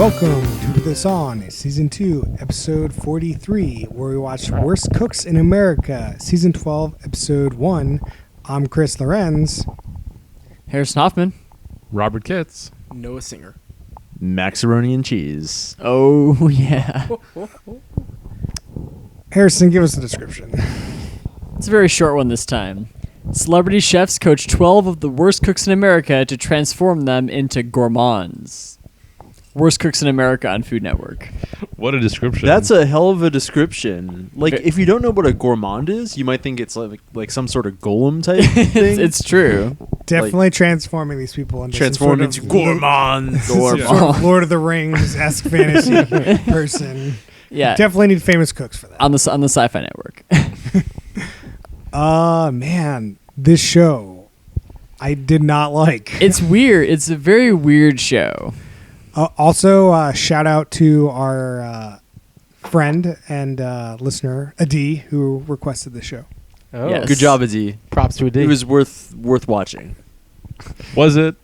Welcome to Put This On, Season 2, Episode 43, where we watch Worst Cooks in America, Season 12, Episode 1. I'm Chris Lorenz. Harrison Hoffman. Robert Kitts. Noah Singer. Macaroni and cheese. Oh, yeah. Harrison, give us a description. It's a very short one this time. Celebrity chefs coach 12 of the worst cooks in America to transform them into gourmands. Worst Cooks in America on Food Network. What a description. That's a hell of a description. Like, if you don't know what a gourmand is, you might think it's like some sort of golem type thing. It's true. Definitely transforming these people into Transform some into sort of gourmands. some sort of Lord of the Rings-esque fantasy person. Yeah. Definitely need famous cooks for that. On the Sci-Fi Network. Man, this show I did not like. It's weird. It's a very weird show. Also, shout out to our friend and listener, Adi, who requested the show. Oh, Yes. Good job, Izzy. props to a D. It was worth watching. Was it?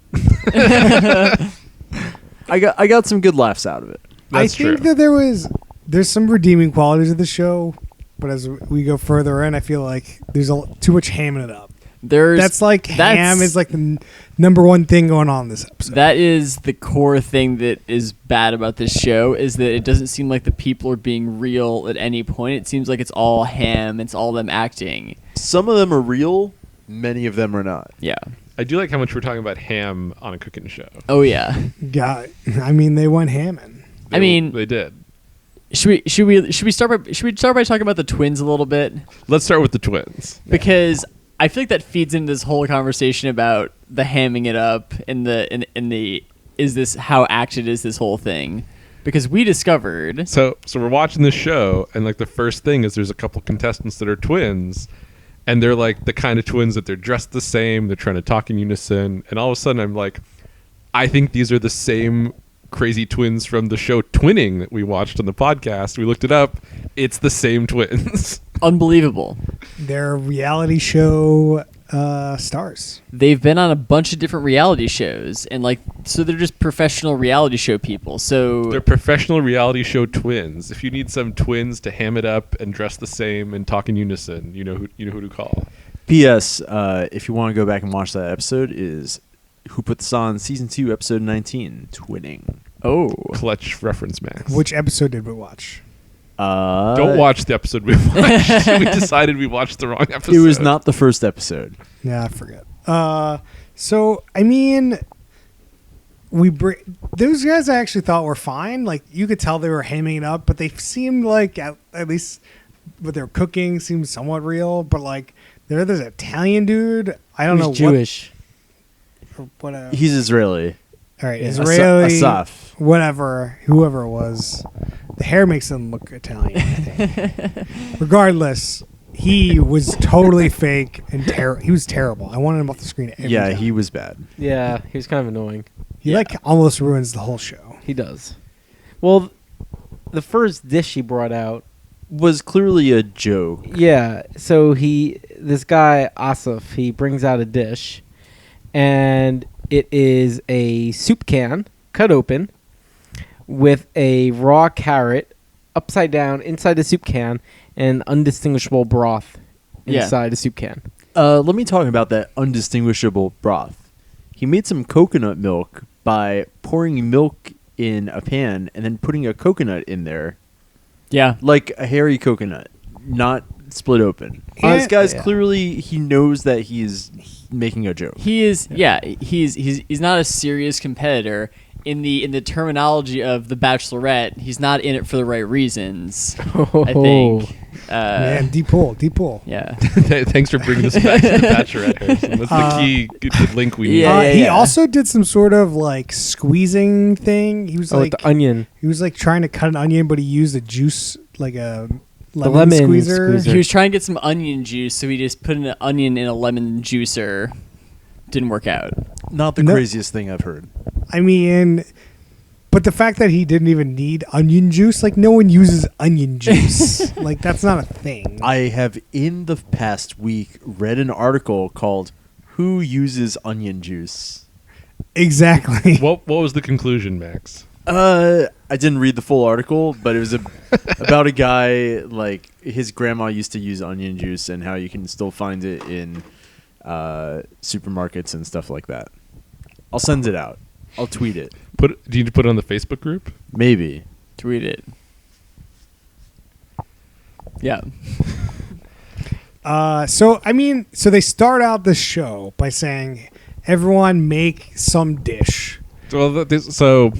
I got some good laughs out of it. That's I think true. that there's some redeeming qualities of the show, but as we go further in, I feel like there's too much hamming it up. Ham is like the number one thing going on in this episode. That is the core thing that is bad about this show, is that it doesn't seem like the people are being real at any point. It seems like it's all ham. It's all them acting. Some of them are real. Many of them are not. Yeah. I do like how much we're talking about ham on a cooking show. Oh, yeah. God, I mean, they went hamming. They did. Should we start by talking about the twins a little bit? Let's start with the twins. Because I feel like that feeds into this whole conversation about the hamming it up and the is this how acted is this whole thing? Because we discovered So we're watching this show, and like the first thing is there's a couple contestants that are twins, and they're like the kind of twins that they're dressed the same, they're trying to talk in unison, and all of a sudden I'm like, I think these are the same crazy twins from the show Twinning that we watched on the podcast. We looked it up. It's the same twins. unbelievable. They're reality show stars. They've been on a bunch of different reality shows, and so they're just professional reality show people. So They're professional reality show twins. If you need some twins to ham it up and dress the same and talk in unison, you know who to call. P.S. If you want to go back and watch that episode, is Who Put This On Season 2, Episode 19, Twinning. oh, Clutch reference, Max. Which episode did we watch? Don't watch the episode we watched. We decided we watched the wrong episode. It was not the first episode. Yeah, I forget. So I mean, those guys I actually thought were fine. Like, you could tell they were hamming it up, but they seemed like at least what they're cooking seemed somewhat real. But like, there's this Italian dude. I don't know Jewish. what. He's Israeli. All right, Yeah. Israeli, Asaf. whatever, whoever it was. The hair makes him look Italian, I think. Regardless, he was totally fake and he was terrible. I wanted him off the screen every Yeah, time. he was bad. Yeah, he was kind of annoying. He almost ruins the whole show. He does. Well, the first dish he brought out. Was clearly a joke. Yeah, so this guy Asaf, he brings out a dish, and it is a soup can cut open with a raw carrot upside down inside the soup can and undistinguishable broth inside the soup can. Let me talk about that undistinguishable broth. He made some coconut milk by pouring milk in a pan and then putting a coconut in there. yeah. Like a hairy coconut, not split open. Yeah. This guy's Yeah. clearly, he knows that he's making a joke. He is. Yeah, he's not a serious competitor. In the terminology of The Bachelorette, he's not in it for the right reasons. I think. Man, deep pull. Yeah. Thanks for bringing this back to the Bachelorette, Harrison. That's the key the link we need. Yeah. He also did some sort of like squeezing thing. He was With the onion. he was like trying to cut an onion, but he used a juice, like a lemon, lemon squeezer. squeezer. He was trying to get some onion juice, so he just put an onion in a lemon juicer. Didn't work out. Not the No. craziest thing I've heard. I mean, but the fact that he didn't even need onion juice, like no one uses onion juice. Like, that's not a thing. I have in the past week read an article called "Who Uses Onion Juice?" Exactly. What was the conclusion, Max? I didn't read the full article, but it was about a guy, like, his grandma used to use onion juice and how you can still find it in supermarkets and stuff like that. I'll send it out. I'll tweet it. Do you need to put it on the Facebook group? Maybe. Tweet it. Yeah. So they start out the show by saying, everyone make some dish. Well, so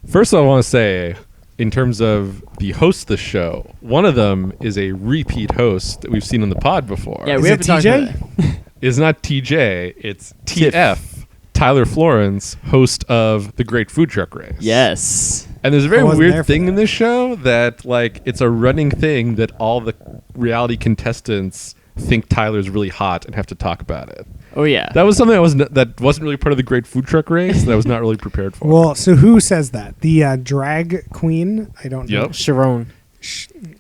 first I want to say, in terms of the host of the show, one of them is a repeat host that we've seen on the pod before. Yeah, Is we it haven't talked about TJ? that. It's not TJ, it's Tiff. TF, Tyler Florence, host of The Great Food Truck Race. Yes. And there's a I very wasn't there weird for thing in that. this show that, like, it's a running thing that all the reality contestants think Tyler's really hot and have to talk about it. Oh yeah. That was something that wasn't really part of the Great Food Truck Race that I was not really prepared for. Well, so who says that? The drag queen? I don't know. Yep. Sharon.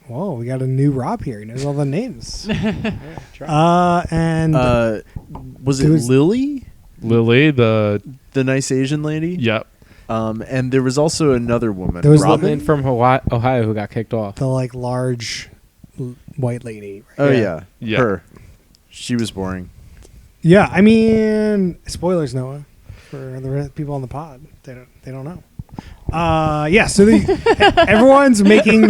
Whoa, we got a new Rob here. He knows all the names. And Was it There was- Lily? Lily, the The nice Asian lady? yep. And there was also another woman. There was Robin? Woman from Ohio who got kicked off. the like large white lady. Right? Oh, Yeah. yeah. Yeah. Her. She was boring. Yeah, I mean, spoilers, for the people on the pod. They don't know. Yeah, so everyone's making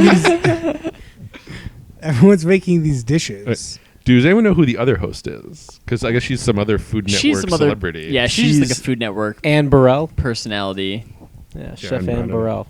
these dishes. Does anyone know who the other host is? Because I guess she's some other Food Network She's some other celebrity. Yeah, she's like a She's- Food Network Ann Burrell. personality. Yeah, Chef I Ann don't know. Burrell.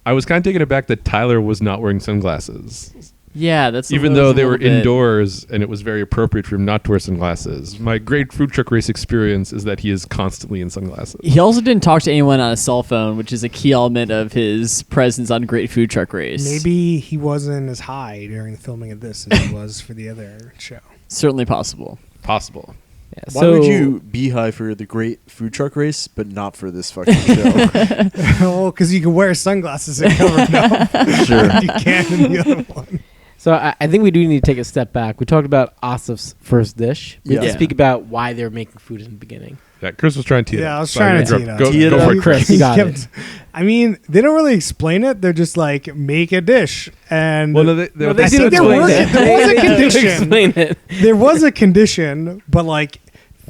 I was kind of taken aback that Tyler was not wearing sunglasses. Yeah, that's Even that was though a they were little bit- indoors and it was very appropriate for him not to wear sunglasses. My Great Food Truck Race experience is that he is constantly in sunglasses. He also didn't talk to anyone on a cell phone, which is a key element of his presence on Great Food Truck Race. Maybe he wasn't as high during the filming of this as he was for the other show. Certainly possible. Possible. Yeah, Why would you be high for the Great Food Truck Race, but not for this fucking show? Well, because you can wear sunglasses and cover it up. Sure. You can in the other one. So I think we do need to take a step back. We talked about Asif's first dish. We have Yeah. to speak about why they're making food in the beginning. Yeah, Chris was trying to tee it Yeah, up. I was Sorry trying to tee it interrupt. up. Go, Tee it go up. for it, Chris, you got it. I mean, they don't really explain it. They're just like, make a dish. And Well, no, they I didn't think there explain was it. a condition. Explain it. There was a condition, but like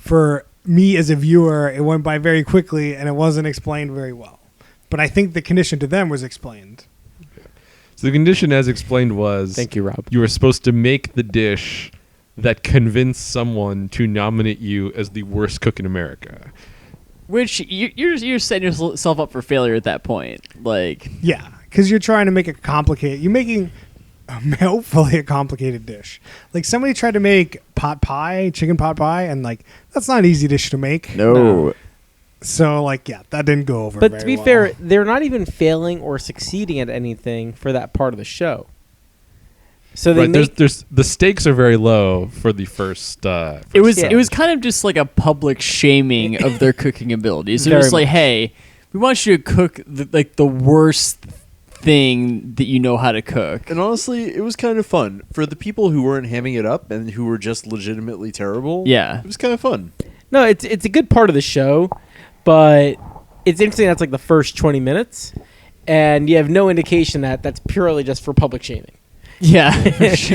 for me as a viewer, it went by very quickly and it wasn't explained very well. But I think the condition to them was explained. So the condition, as explained, was Thank you, Rob. you were supposed to make the dish that convinced someone to nominate you as the worst cook in America. Which you're setting yourself up for failure at that point. Like, Yeah, because you're trying to make it complicated. You're making hopefully a complicated dish. Like somebody tried to make chicken pot pie, and like that's not an easy dish to make. No. So like, yeah, that didn't go over. But very to be well. fair, they're not even failing or succeeding at anything for that part of the show. So they Right, make there's the stakes are very low for the first. it was Yeah. it was kind of just like a public shaming of their cooking abilities. It Very was like, much. hey, we want you to cook the worst thing that you know how to cook. And honestly, it was kind of fun. For the people who weren't hamming it up and who were just legitimately terrible, Yeah. it was kind of fun. no, it's a good part of the show, but it's interesting that's like the first 20 minutes, and you have no indication that that's purely just for public shaming. Yeah.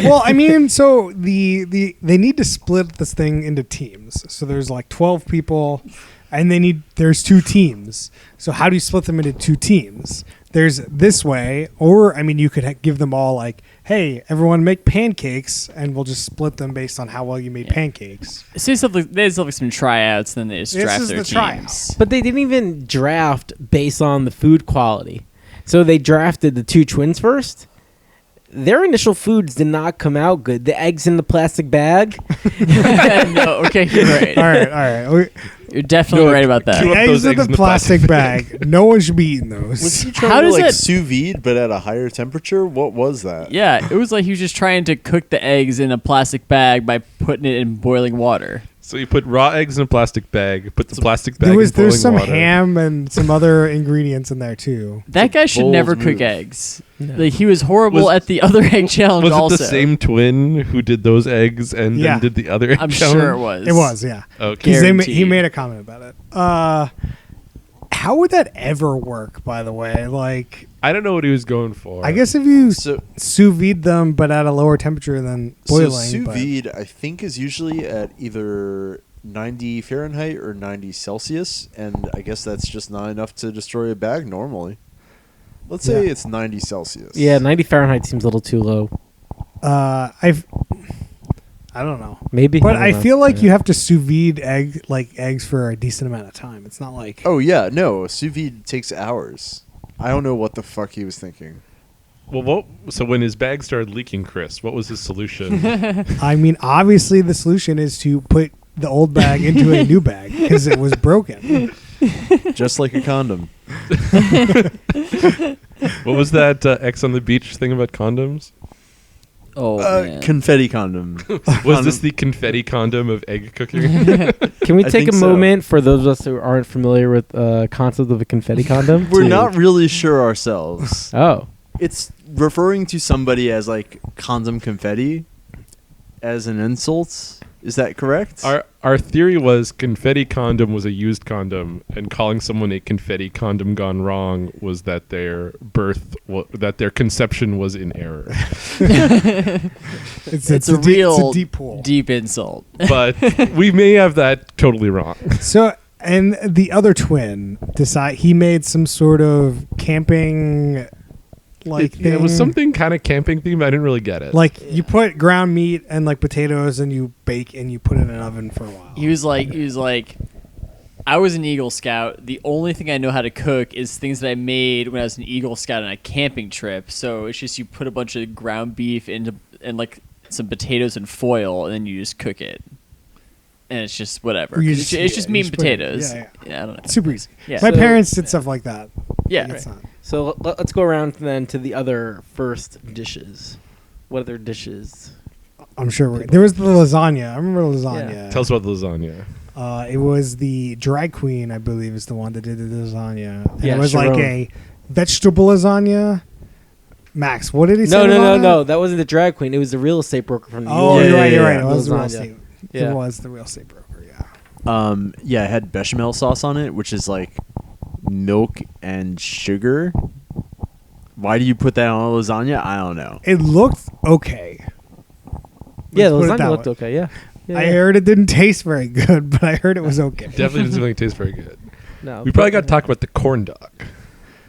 Well, I mean, so they need to split this thing into teams. So there's like 12 people, and there's 2 teams. So how do you split them into 2 teams? There's this way, or I mean, you could give them all like, hey, everyone make pancakes, and we'll just split them based on how well you made pancakes. So they have like some tryouts, and then they just This draft is their the teams. tryouts. But they didn't even draft based on the food quality. So they drafted the 2 twins first. Their initial foods did not come out good. The eggs in the plastic bag. No, okay, you're right. All right. You're definitely No, right about that. Chew up Eggs those in eggs the plastic bag. No one should be eating Was those. he trying How to does like that- sous vide, but at a higher temperature? What was that? Yeah, it was like he was just trying to cook the eggs in a plastic bag by putting it in boiling water. So you put raw eggs in a plastic bag, put the plastic bag There's in boiling some water. ham and some other ingredients in there too. That guy should bold never move. cook eggs. No. Like he was horrible Was- at the other egg challenge. Was also, it the same twin who did those eggs and Yeah. then did the other egg I'm challenge? sure it was. It was, yeah. Okay. Because he Guaranteed. made a comment about it. How would that ever work, by the way? Like, I don't know what he was going for. I guess if you sous vide them, but at a lower temperature than boiling. So sous vide, I think, is usually at either 90 Fahrenheit or 90 Celsius, and I guess that's just not enough to destroy a bag normally. Let's say it's 90 Celsius. Yeah, 90 Fahrenheit seems a little too low. I don't know. Maybe. But I feel like you have to sous vide eggs for a decent amount of time. It's not like... Oh, yeah. No, sous vide takes hours. I don't know what the fuck he was thinking. Well, so when his bag started leaking, Chris, what was his solution? I mean, obviously the solution is to put the old bag into a new bag because it was broken. Just like a condom. What was that X on the Beach thing about condoms? Oh, man. Confetti condom. Was this the confetti condom of egg cooking? Can we take a moment for those of us who aren't familiar with the concept of a confetti condom? We're not really sure ourselves. Oh. It's referring to somebody as like condom confetti as an insult. Is that correct? Our theory was confetti condom was a used condom, and calling someone a confetti condom gone wrong was that their conception was in error. It's a real deep pool. Deep insult. But we may have that totally wrong. So, and the other twin he made some sort of camping it was something kind of camping themed. I didn't really get it. Like you put ground meat and like potatoes and you bake and you put it in an oven for a while. He was like, I was an Eagle Scout. The only thing I know how to cook is things that I made when I was an Eagle Scout on a camping trip. So it's just you put a bunch of ground beef and like some potatoes and foil, and then you just cook it. And it's just whatever. It's just meat and potatoes. Yeah, I don't know. Super easy. Yeah. My parents did stuff like that. Yeah. It's not. So let's go around then to the other first dishes. What other dishes? I'm sure there was the lasagna. I remember lasagna. Yeah. Tell us about the lasagna. It was the drag queen, I believe, is the one that did the lasagna. And it was Sharon. like a vegetable lasagna. Max, what did he say? No. That wasn't the drag queen. It was the real estate broker from New York. Oh, you're right. Yeah. It was the real estate. Yeah. It was the real estate broker. Yeah. Yeah, it had bechamel sauce on it, which is like milk and sugar. Why do you put that on a lasagna? I don't know. It looked okay. Yeah, the lasagna looked okay. Yeah. I heard it didn't taste very good, but I heard it was okay. Definitely doesn't really taste very good. No. We probably got to talk about the corn dog.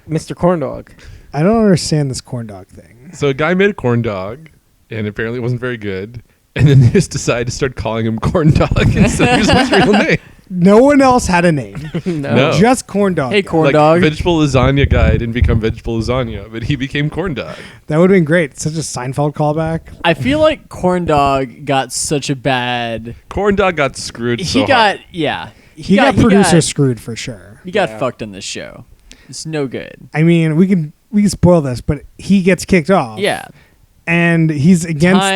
Mr. Corn Dog. I don't understand this corn dog thing. So a guy made a corn dog, and apparently it wasn't very good. And then they just decided to start calling him Corn Dog instead of his real name. No one else had a name. No. Just Corn Dog. Hey, Corn Dog. Vegetable lasagna guy didn't become vegetable lasagna, but he became Corn Dog. That would have been great. Such a Seinfeld callback. I feel like Corn Dog got such a bad... Corn Dog got screwed He got producer screwed for sure. He got fucked on this show. It's no good. I mean, we can spoil this, but he gets kicked off. Yeah. And he's against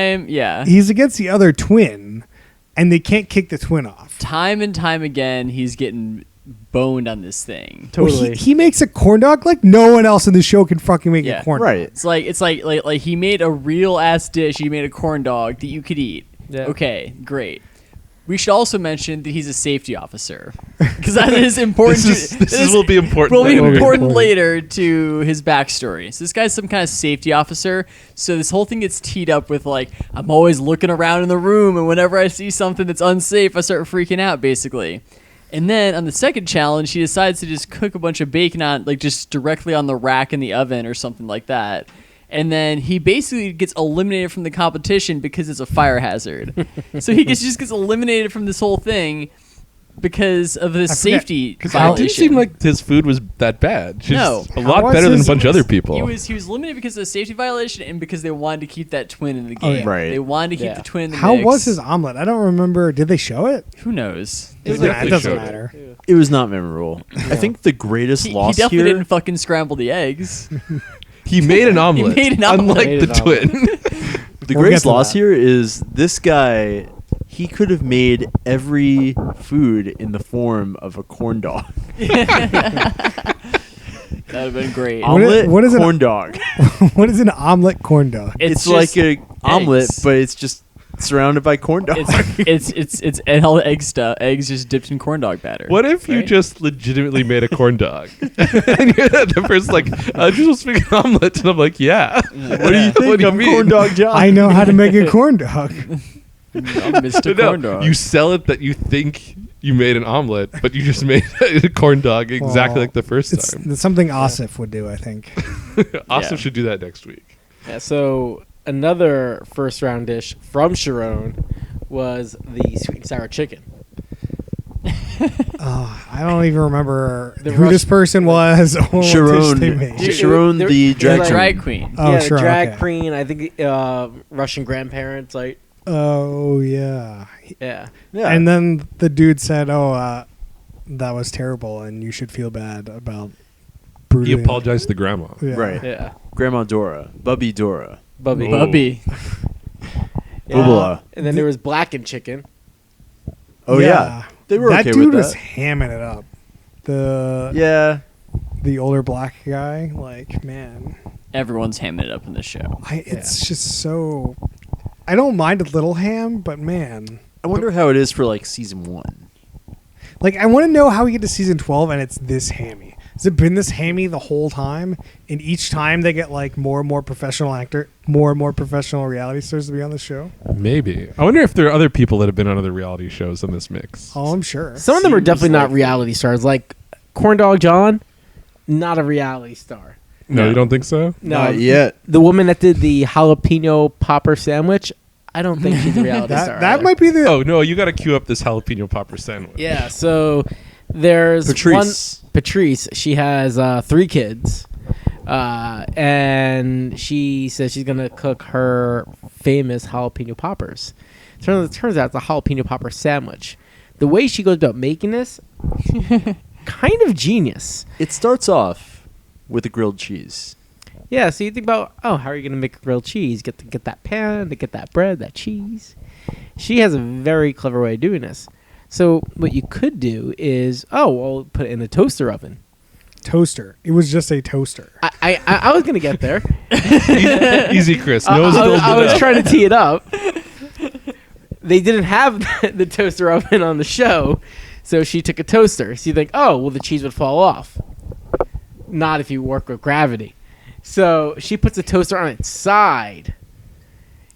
He's against the other twin, and they can't kick the twin off. Time and time again, he's getting boned on this thing. Totally. Well, he makes a corn dog like no one else in the show can fucking make a corn dog. It's like he made a real ass dish. He made a corn dog that you could eat. Yeah. Okay, great. We should also mention that he's a safety officer because that is important. This will be important. Will be important later to his backstory. So this guy's some kind of safety officer. So this whole thing gets teed up with like, I'm always looking around in the room, and whenever I see something that's unsafe, I start freaking out, basically. And then on the second challenge, he decides to just cook a bunch of bacon on, like, just directly on the rack in the oven or something like that. And then he basically gets eliminated from the competition because it's a fire hazard. So he just gets eliminated from this whole thing because of this safety violation. It didn't seem like his food was that bad. No. A lot better than a bunch of other people. He was eliminated because of a safety violation and because they wanted to keep that twin in the game. Oh, yeah. Right. They wanted to keep the twin in the How mix. was his omelet? I don't remember. Did they show it? Who knows? It doesn't matter. It was not memorable. I think the greatest loss he definitely here... didn't fucking scramble the eggs. He made an omelet. Unlike the twin. The greatest loss here is this guy... He could have made every food in the form of a corn dog. That would have been great. Omelet, what is corn dog. What is an omelet corn dog? It's like an omelet, but it's just surrounded by corn dogs. It's all eggs just dipped in corn dog batter. What if you just legitimately made a corn dog? And you're the person's like, I just make an omelet, and I'm like, yeah. What do you think? What do you I'm mean? corn dog John. I know how to make a corn dog. I'm Mr. Corn Dog. You sell it that you think you made an omelet, but you just made a corn dog exactly like the first time. It's something Asif would do, I think. Asif should do that next week. Yeah, so another first round dish from Sharon was the sweet and sour chicken. I don't even remember The who this person was or what dish they made. Sharon, the drag queen. Oh, yeah, sure, the drag okay. queen. I think Russian grandparents. Like, Oh, yeah. yeah. And then the dude said, that was terrible, and you should feel bad about He brutally. apologized to grandma. Yeah. Right. Yeah. Grandma Dora, Bubby Dora, Bubby. Oh. Bubby. Bubba. And then there was blackened chicken. Oh yeah, they were that okay dude with was that. hamming it up. The older black guy, like, man, Everyone's hamming it up in the show. it's just so. I don't mind a little ham, but man, I wonder how it is for like season 1. like, I want to know how we get to season 12 and it's this hammy. Has it been this hammy the whole time? And each time they get like more and more professional reality stars to be on the show. Maybe. I wonder if there are other people that have been on other reality shows in this mix. Oh, I'm sure. Some of them are Seems definitely not like- reality stars. Like Corn Dog John, not a reality star. No, you don't think so? No, Not yet. The woman that did the jalapeno popper sandwich, I don't think she's a reality star. that either. might be the. Oh, no, you got to queue up this jalapeno popper sandwich. Yeah, so there's Patrice. Patrice. She has 3 kids. And she says she's going to cook her famous jalapeno poppers. Turns out it's a jalapeno popper sandwich. The way she goes about making this, kind of genius. It starts off with a grilled cheese. Yeah, so you think about, how are you going to make a grilled cheese? Get that pan, to get that bread, that cheese. She has a very clever way of doing this. So what you could do is, put it in the toaster oven. Toaster. It was just a toaster. I was going to get there. Easy, Chris. I Nose build I it was up. trying to tee it up. They didn't have the toaster oven on the show, so she took a toaster. So you think, the cheese would fall off. Not if you work with gravity. So she puts the toaster on its side.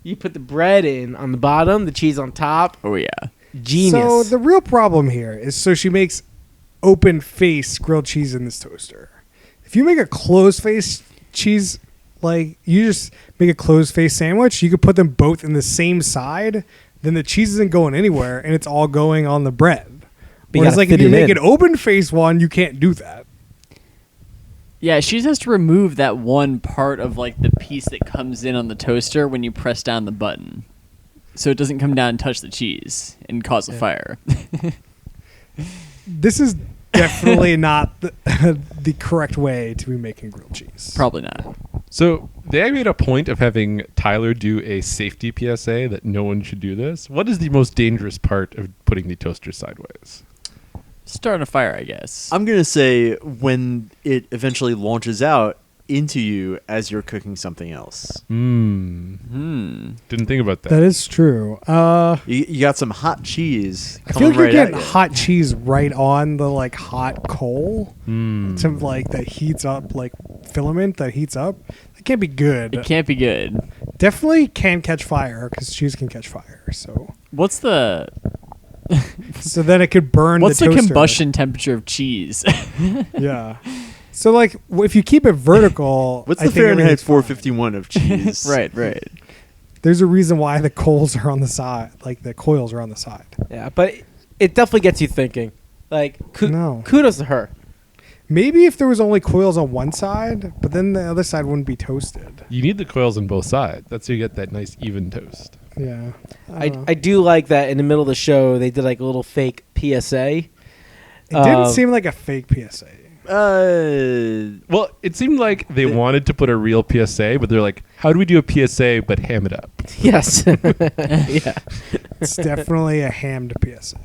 You put the bread in on the bottom, the cheese on top. Oh yeah. Genius. So the real problem here is she makes open face grilled cheese in this toaster. If you make a closed face cheese, like you just make a closed face sandwich, you could put them both in the same side. Then the cheese isn't going anywhere, and it's all going on the bread. But you Whereas, gotta like, fit if you it make in. an open face one, you can't do that. Yeah, she just has to remove that one part of like the piece that comes in on the toaster when you press down the button, so it doesn't come down and touch the cheese and cause a fire. This is definitely not the correct way to be making grilled cheese. Probably not. So they made a point of having Tyler do a safety PSA that no one should do this. What is the most dangerous part of putting the toaster sideways? Starting a fire, I guess. I'm going to say when it eventually launches out into you as you're cooking something else. Didn't think about that. That is true. You got some hot cheese I feel coming like you're right getting at you. hot cheese right on the like hot coal. Some like that heats up, like filament that heats up. That can't be good. It can't be good. Definitely can catch fire because cheese can catch fire. So What's the then it could burn. what's the the toaster. combustion temperature of cheese? Yeah. So like if you keep it vertical, What's I the think Fahrenheit everything's fine. 451 of cheese? right. There's a reason why the coals are on the side, like the coils are on the side. Yeah, but it definitely gets you thinking. Like, No. kudos to her. Maybe if there was only coils on one side, but then the other side wouldn't be toasted. You need the coils on both sides. That's how you get that nice even toast. Yeah. I do like that in the middle of the show they did like a little fake PSA. It didn't seem like a fake PSA. Well, it seemed like they wanted to put a real PSA, but they're like, how do we do a PSA but ham it up? Yes. Yeah. It's definitely a hammed PSA.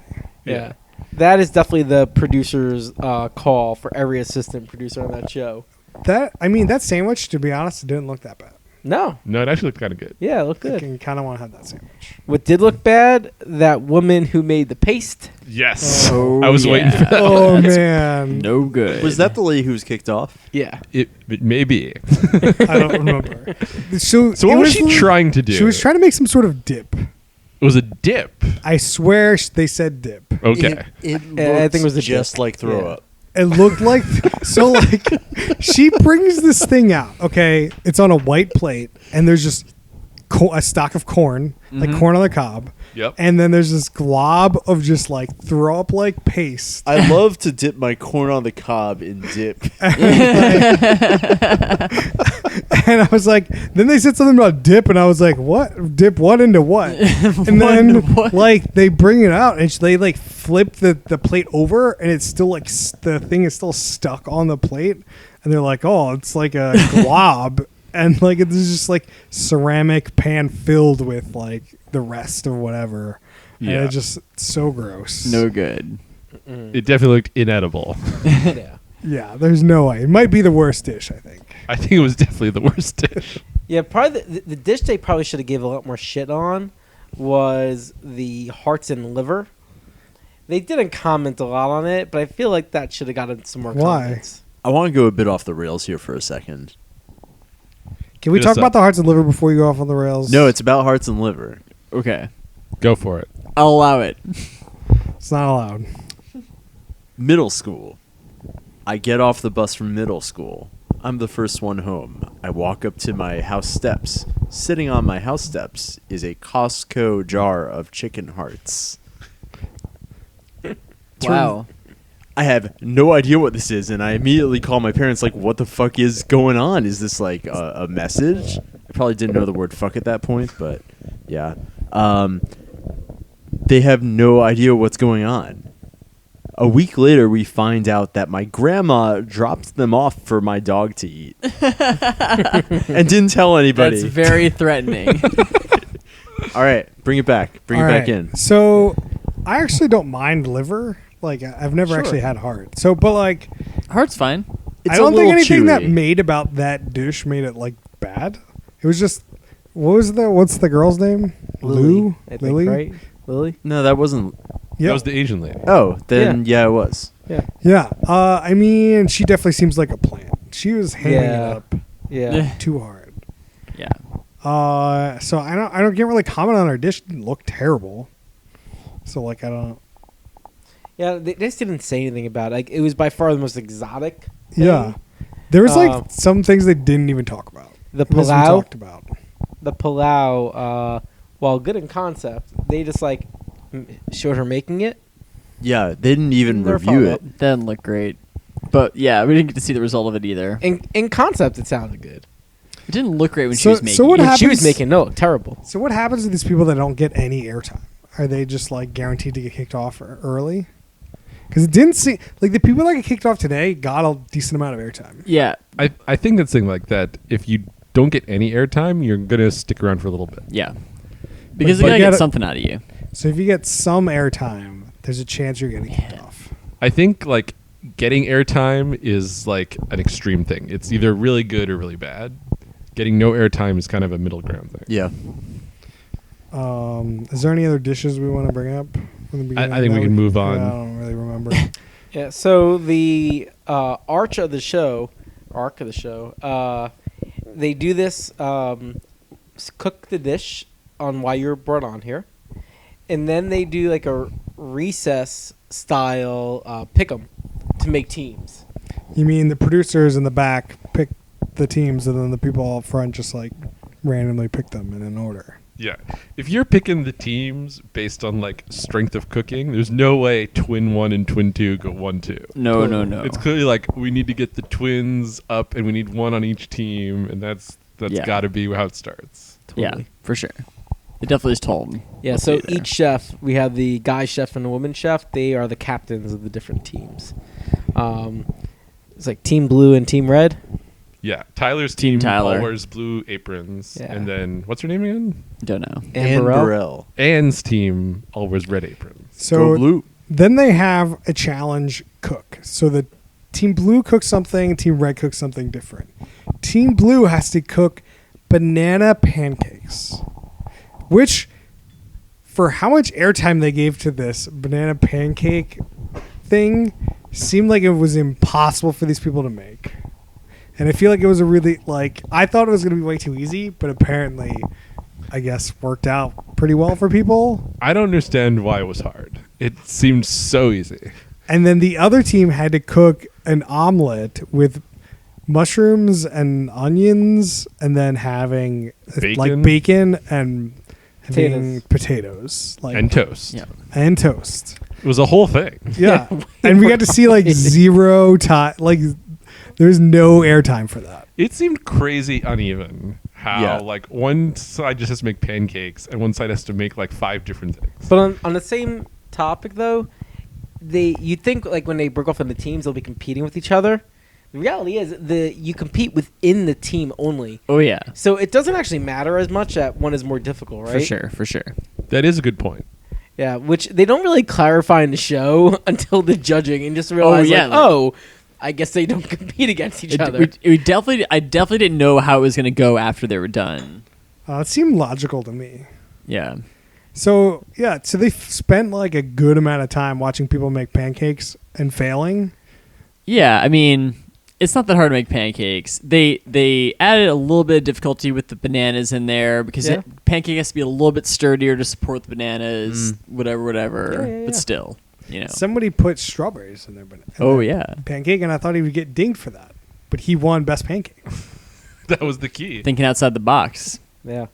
Yeah. That is definitely the producer's call for every assistant producer on that show. That sandwich, to be honest, it didn't look that bad. No. No, it actually looked kind of good. Yeah, it looked good. I kind of want to have that sandwich. What did look bad? That woman who made the paste. Yes. Oh, I was waiting for that. Oh man, No good. Was that the lady who was kicked off? Yeah. It may be. I don't remember. So So what was she trying to do? She was trying to make some sort of dip. It was a dip. I swear they said dip. Okay. It I think it was a just dip. like throw Yeah. up. It looked like so like she brings this thing out. Okay, it's on a white plate, and there's just a stalk of corn, like corn on the cob. Yep. And then there's this glob of just like throw up like paste. I love to dip my corn on the cob in dip. And I was like, then they said something about dip, and I was like, what? Dip what into what? And then like they bring it out, and they like flip the plate over, and it's still like the thing is still stuck on the plate, and they're like, oh, it's like a glob, and like it's just like ceramic pan filled with like the rest of whatever. Yeah. And it's just so gross. no good. It definitely looked inedible. Yeah. Yeah, there's no way. It might be the worst dish, I think. I think it was definitely the worst dish. Yeah, probably the dish they probably should have gave a lot more shit on was the hearts and liver. They didn't comment a lot on it, but I feel like that should have gotten some more Why? comments. I want to go a bit off the rails here for a second. Can we Hit us talk about up. the hearts and liver before you go off on the rails? No, it's about hearts and liver. Okay. Go for it. I'll allow it. It's not allowed. Middle school. I get off the bus from middle school. I'm the first one home. I walk up to my house steps. Sitting on my house steps is a Costco jar of chicken hearts. Wow. I have no idea what this is, and I immediately call my parents like, what the fuck is going on? Is this like a message? I probably didn't know the word fuck at that point, but yeah. They have no idea what's going on. A week later, we find out that my grandma dropped them off for my dog to eat. And didn't tell anybody. That's very threatening. All right, bring it back. Bring All it back right. in. So, I actually don't mind liver. Like, I've never Sure. actually had heart. So, but like, Heart's fine. It's I a don't think little anything that chewy. made about that dish made it like bad. It was just, what's the girl's name? Lou? I think, Lily? right? Lily? No, that wasn't. Yep. That was the Asian lady. Oh, then yeah, it was. Yeah. Yeah. I mean, she definitely seems like a plant. She was hamming Yeah. it up Yeah. too hard. Yeah. So I can't really comment on her dish. It didn't look terrible. So like, I don't. Yeah, they just didn't say anything about it. Like, it was by far the most exotic thing. Yeah. There was Um, like some things they didn't even talk about. The It wasn't palau, talked about. while good in concept, they just like showed her making it. Yeah, they didn't even Never review followed it. up. Doesn't look great. But yeah, we didn't get to see the result of it either. In concept, it sounded good. It didn't look great when she So- was making so what it. When she was happens- making no terrible. So what happens to these people that don't get any airtime? Are they just like guaranteed to get kicked off early? Because it didn't seem like the people that get kicked off today got a decent amount of airtime. Yeah. I think that's thing like that. If you don't get any airtime, you're gonna stick around for a little bit. Yeah. Because But they gotta you get gotta- something out of you. So if you get some airtime, there's a chance you're getting kicked off. I think like getting airtime is like an extreme thing. It's either really good or really bad. Getting no airtime is kind of a middle ground thing. Yeah. Is there any other dishes we want to bring up from the beginning? I think we can move on. Yeah, I don't really remember. Yeah. So the arc of the show, they do this. Cook the dish on why you're brought on here, and then they do like a recess style pick 'em to make teams. You mean the producers in the back pick the teams, and then the people up front just like randomly pick them in an order? Yeah. If you're picking the teams based on like strength of cooking, there's no way twin 1 and twin 2 go 1-2. No, no, no. It's clearly like we need to get the twins up and we need one on each team, and that's Yeah. got to be how it starts. Yeah, for sure. It definitely is told. Yeah. Let's So be there. each chef, we have the guy chef and the woman chef. They are the captains of the different teams. It's like Team Blue and Team Red. Yeah. Tyler's Team team Tyler. all wears blue aprons. Yeah. And then what's her name again? Don't know. And Burrell. Anne's team all wears red aprons. So Go blue. then they have a challenge cook. So the Team Blue cooks something, Team Red cooks something different. Team Blue has to cook banana pancakes, which, for how much airtime they gave to this banana pancake thing, seemed like it was impossible for these people to make. And I feel like it was a really, like, I thought it was going to be way too easy, but apparently, I guess, worked out pretty well for people. I don't understand why it was hard. It seemed so easy. And then the other team had to cook an omelet with mushrooms and onions, and then having bacon and having potatoes, like, and toast. Yeah. And toast. It was a whole thing. Yeah. And we got to see like zero time, like there's no airtime for that. It seemed crazy uneven how like one side just has to make pancakes and one side has to make like 5 different things. But on the same topic though, you'd think like when they break off into teams they'll be competing with each other. The reality is you compete within the team only. Oh yeah. So it doesn't actually matter as much that one is more difficult, right? For sure. That is a good point. Yeah, which they don't really clarify in the show until the judging, and just realize, I guess they don't compete against each other. I definitely didn't know how it was going to go after they were done. It seemed logical to me. Yeah. So they spent like a good amount of time watching people make pancakes and failing. Yeah, I mean, it's not that hard to make pancakes. They added a little bit of difficulty with the bananas in there because pancake has to be a little bit sturdier to support the bananas, whatever. Yeah. But still, Somebody put strawberries in their pancake, and I thought he would get dinged for that. But he won best pancake. That was the key. Thinking outside the box. Yeah.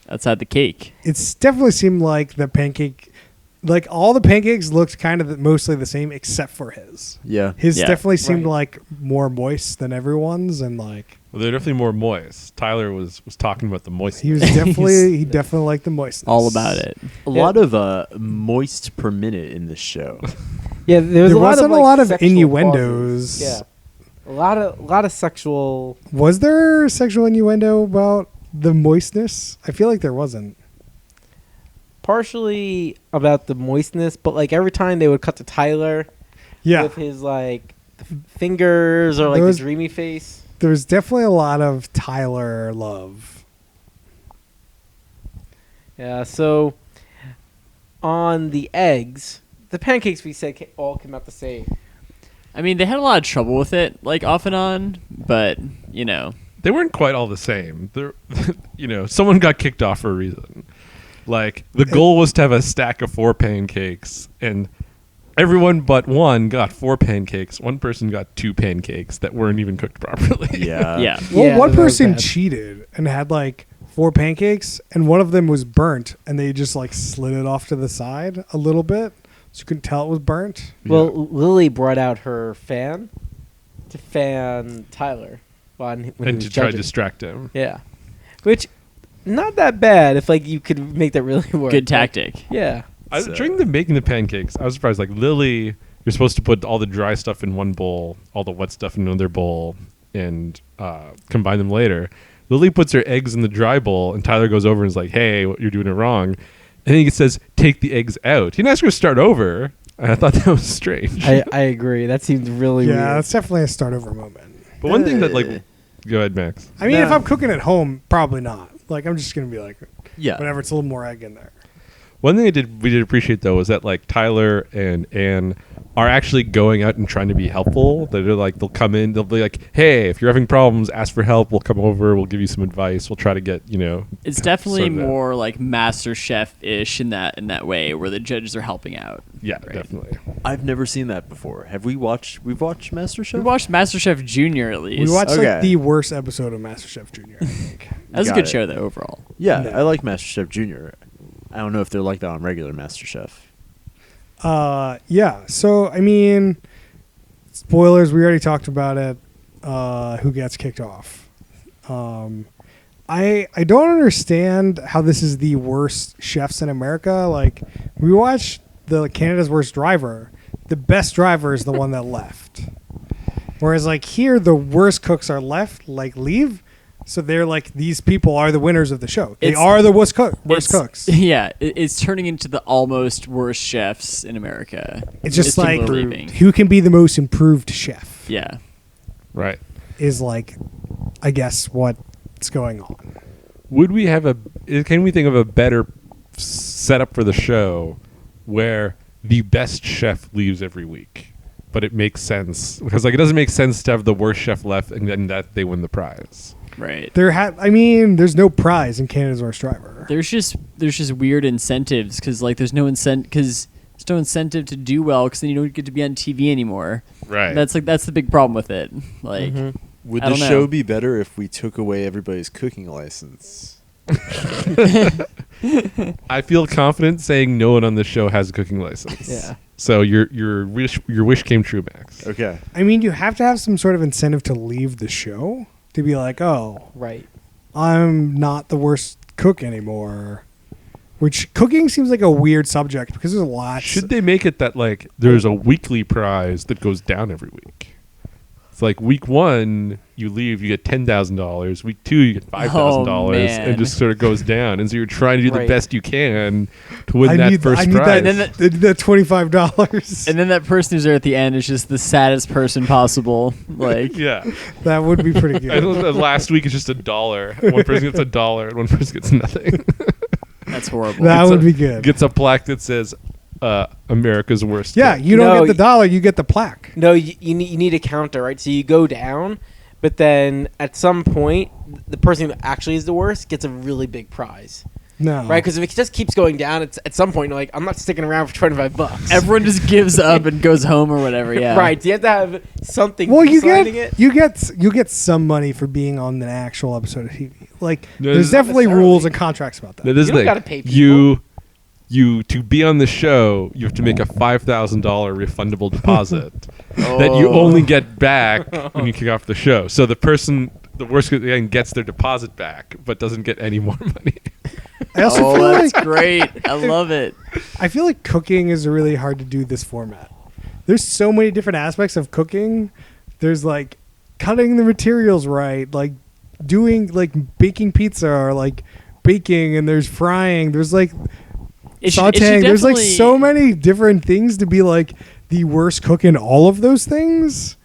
Outside the cake. It's definitely seemed like the pancake... Like, all the pancakes looked kind of mostly the same except for his. Yeah. His definitely seemed like more moist than everyone's, and like... Well, they're definitely more moist. Tyler was talking about the moistness. He was definitely... he definitely liked the moistness. All about it. A lot of moist per minute in this show. Yeah, there wasn't a lot of sexual innuendos. pauses. Yeah. A lot of sexual... Was there sexual innuendo about the moistness? I feel like there wasn't. Partially about the moistness, but like every time they would cut to Tyler with his like fingers or like the dreamy face. There was definitely a lot of Tyler love. Yeah, so on the eggs, the pancakes we said all came out the same. I mean, they had a lot of trouble with it, like off and on, but they weren't quite all the same. Someone got kicked off for a reason. Like, the goal was to have a stack of 4 pancakes, and everyone but one got 4 pancakes. One person got 2 pancakes that weren't even cooked properly. Yeah. Well, one person cheated and had, like, 4 pancakes, and one of them was burnt, and they just, like, slid it off to the side a little bit, so you couldn't tell it was burnt. Well, Lily brought out her fan to fan Tyler. And to try to distract him. Yeah. Which... not that bad if like you could make that really work. Good tactic. Yeah. During the making the pancakes, I was surprised. Like, Lily, you're supposed to put all the dry stuff in one bowl, all the wet stuff in another bowl, and combine them later. Lily puts her eggs in the dry bowl, and Tyler goes over and is like, "Hey, you're doing it wrong." And then he says, "Take the eggs out." He didn't ask her to start over. And I thought that was strange. I agree. That seems really weird. Yeah, that's definitely a start over moment. But one thing that, like... Go ahead, Max. I mean, if I'm cooking at home, probably not. Like, I'm just going to be like, whatever, it's a little more egg in there. One thing we did appreciate, though, was that, like, Tyler and Anne are actually going out and trying to be helpful. They're like, they'll come in, they'll be like, "Hey, if you're having problems, ask for help. We'll come over. We'll give you some advice. We'll try to get, It's definitely more like MasterChef-ish in that way, where the judges are helping out. Yeah, definitely. I've never seen that before. We've watched MasterChef? We watched MasterChef Junior, at least. We watched like the worst episode of MasterChef Junior, I think. That was a good show, though, overall. Yeah, I like MasterChef Junior. I don't know if they're like that on regular MasterChef. Yeah. So, I mean, spoilers, we already talked about it. Who gets kicked off. I don't understand how this is the worst chefs in America. Like, we watched the Canada's Worst Driver. The best driver is the one that left. Whereas, like, here, the worst cooks are left, like, leave. So they're like, these people are the winners of the show. They are the worst cooks. Yeah, it's turning into the almost worst chefs in America. It's just like, who can be the most improved chef? Yeah. Right. Is like, I guess, what's going on. can we think of a better setup for the show where the best chef leaves every week, but it makes sense because like it doesn't make sense to have the worst chef left and then that they win the prize. Right. There's no prize in Canada's Worst Driver. There's just weird incentives because like there's no incentive to do well because then you don't get to be on TV anymore. Right. That's the big problem with it. Like, would the show be better if we took away everybody's cooking license? I feel confident saying no one on the show has a cooking license. Yeah. So your wish came true, Max. Okay. I mean, you have to have some sort of incentive to leave the show to be like, oh, Right. I'm not the worst cook anymore. Which cooking seems like a weird subject because there's lots. Should they make it that like there's a weekly prize that goes down every week? It's like week 1 you leave, you get $10,000. Week 2 you get $5,000, and just sort of goes down. And so you're trying to do the best you can to win first prize. The $25. And then that person who's there at the end is just the saddest person possible. Like, yeah, that would be pretty good. Last week it's just $1. One person gets $1 and one person gets nothing. That's horrible. That would be good. Gets a plaque that says America's Worst. Yeah, cook. you don't get the $1, you get the plaque. No, you need a counter, right? So you go down, but then at some point, the person who actually is the worst gets a really big prize. No. Right? Because if it just keeps going down, it's at some point, you're like, I'm not sticking around for $25. Everyone just gives up and goes home or whatever, yeah. Right. So you have to have something Well, you get some money for being on an actual episode of TV. Like, there's definitely rules and contracts about that. No, this You don't thing. gotta pay people. You to be on the show, you have to make a $5,000 refundable deposit that you only get back when you kick off the show. So the worst again gets their deposit back, but doesn't get any more money. I also feel that's like great. I love it. I feel like cooking is really hard to do this format. There's so many different aspects of cooking. There's like cutting the materials right, like doing like baking pizza or like baking, and there's frying. There's like sauteing. There's like so many different things to be like the worst cook in all of those things.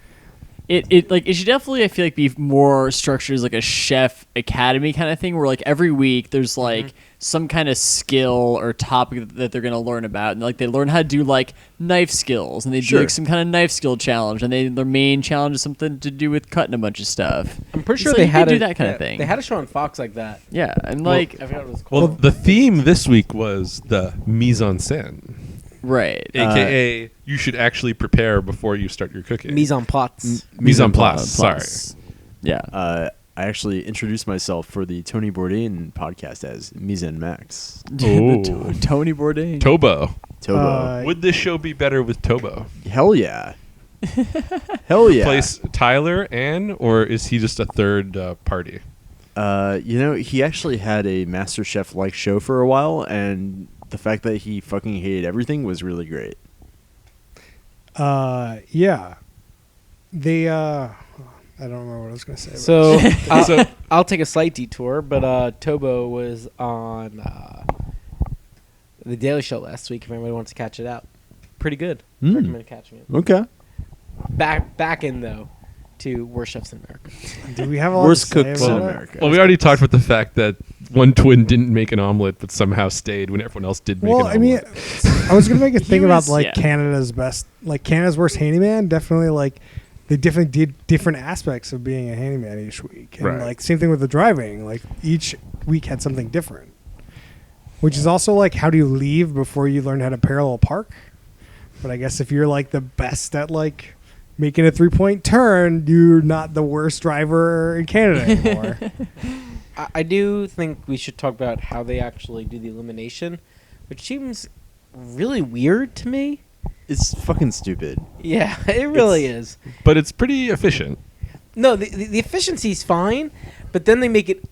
It should definitely, I feel like, be more structured as like a chef academy kind of thing where like every week there's like some kind of skill or topic that they're going to learn about, and like they learn how to do like knife skills, and they do like some kind of knife skill challenge, and their main challenge is something to do with cutting a bunch of stuff. I'm pretty sure like they had do that kind of thing. They had a show on Fox like that. Yeah, and like I forgot what it was called. Well, the theme this week was the mise en scène. right. AKA, you should actually prepare before you start your cooking. Mise en place. Mise en place. Sorry. Yeah. I actually introduced myself for the Tony Bourdain podcast as Mise en Max. Oh. Tony Bourdain. Tobo. Tobo. Would this show be better with Tobo? Hell yeah. Hell yeah. Place Tyler or is he just a third party? He actually had a MasterChef-like show for a while, and the fact that he fucking hated everything was really great. Yeah. They I don't remember what I was going to say. So I'll take a slight detour, but Tobo was on the Daily Show last week. If anybody wants to catch it out, pretty good. Recommend catching it. Okay. Back in though to Worst Chefs in America. Do we have a lot Worst to say cooks about in it? America. Well, we already talked about the fact that one twin didn't make an omelet, but somehow stayed when everyone else did make an omelet. I mean, I was going to make a thing about like yeah. Canada's worst handyman. Definitely like they definitely did different aspects of being a handyman each week. And Right. like same thing with the driving. Like each week had something different. Which is also like how do you leave before you learn how to parallel park? But I guess if you're like the best at like making a 3-point turn, you're not the worst driver in Canada anymore. I do think we should talk about how they actually do the elimination, which seems really weird to me. It's fucking stupid. Yeah, it really is. But it's pretty efficient. No, the efficiency's fine, but then they make it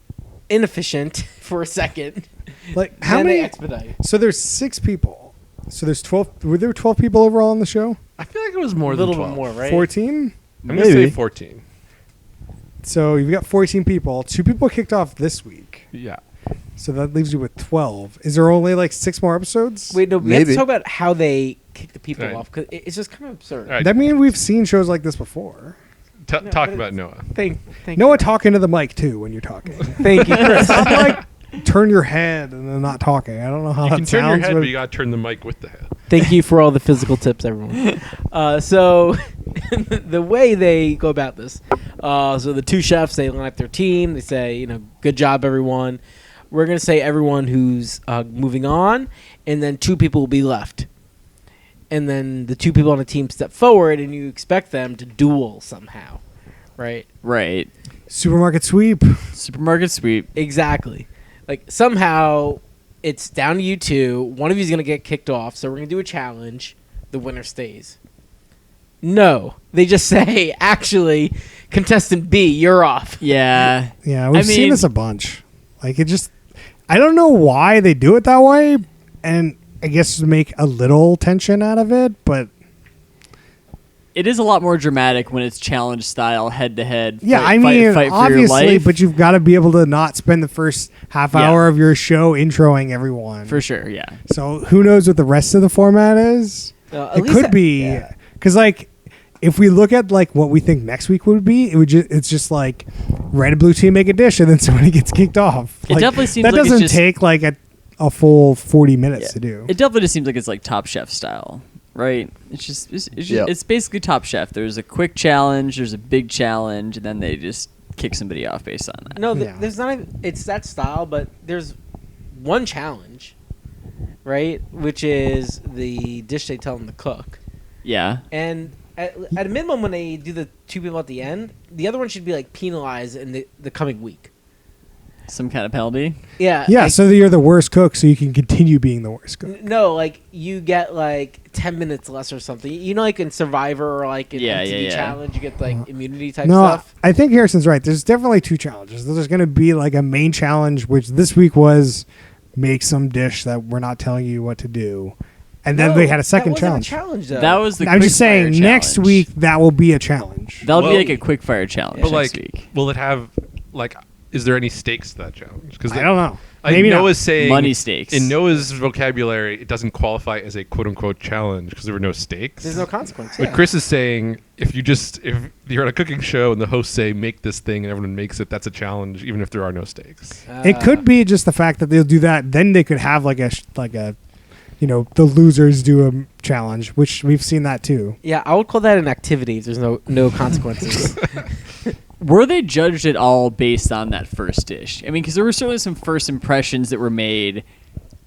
inefficient for a second. Like how then many? they expedite. So there's 6 people. So there's 12. Were there 12 people overall on the show? I feel like it was more A than little 12. bit more, right? 14. I'm going to say Maybe. 14. So you've got 14 people. 2 people kicked off this week. Yeah. So that leaves you with 12. Is there only like 6 more episodes? Wait, no, we have to Maybe. talk about how they kick the people Right. off because it's just kind of absurd. All right. That means we've seen shows like this before. talk about Noah. Thank Noah, talk into the mic too when you're talking. Thank you, Chris. Stop like turn your head and then not talking. I don't know how You that can sounds. turn your head, but you gotta turn the mic with the head. Thank you for all the physical tips, everyone. So the way they go about this, so the two chefs, they line up their team. They say, good job, everyone. We're going to say everyone who's moving on, and then 2 people will be left. And then the 2 people on the team step forward, and you expect them to duel somehow, right? Right. Supermarket sweep. Supermarket sweep. Exactly. Like, somehow it's down to you 2. One of you is going to get kicked off, so we're going to do a challenge. The winner stays. No. They just say, actually, contestant B, you're off. Yeah. Yeah, we've seen this a bunch. Like, it just... I don't know why they do it that way, and I guess to make a little tension out of it, but... It is a lot more dramatic when it's challenge style, head to head. Yeah, fight obviously, but you've got to be able to not spend the first half hour of your show introing everyone. For sure, yeah. So who knows what the rest of the format is? It could be because, like, if we look at like what we think next week would be, it's just like red and blue team make a dish and then somebody gets kicked off. It definitely seems that like doesn't take like a full 40 minutes to do. It definitely just seems like it's like Top Chef style. Right, it's basically Top Chef. There's a quick challenge, there's a big challenge, and then they just kick somebody off based on that. No, there's not. It's that style, but there's one challenge, right? Which is the dish they tell them to cook. Yeah, and at a minimum, when they do the 2 people at the end, the other one should be like penalized in the coming week. Some kind of penalty. Yeah. Yeah, so that you're the worst cook, so you can continue being the worst cook. No, like you get like 10 minutes less or something. Like in Survivor or like in MTV Challenge, you get like immunity type stuff. I think Harrison's right. There's definitely 2 challenges. There's going to be like a main challenge, which this week was make some dish that we're not telling you what to do. And then they had a second challenge. That was the. I'm just saying, next week that will be a challenge. That'll be like a quick fire challenge next week. Will it have like? Is there any stakes to that challenge? Because I don't know. Maybe Noah's saying money stakes. In Noah's vocabulary, it doesn't qualify as a quote unquote challenge because there were no stakes. There's no consequence. But Chris is saying if you're on a cooking show and the hosts say make this thing and everyone makes it, that's a challenge even if there are no stakes. It could be just the fact that they'll do that. Then they could have like a the losers do a challenge, which we've seen that too. Yeah, I would call that an activity if there's no consequences. Were they judged at all based on that first dish? I mean, because there were certainly some first impressions that were made.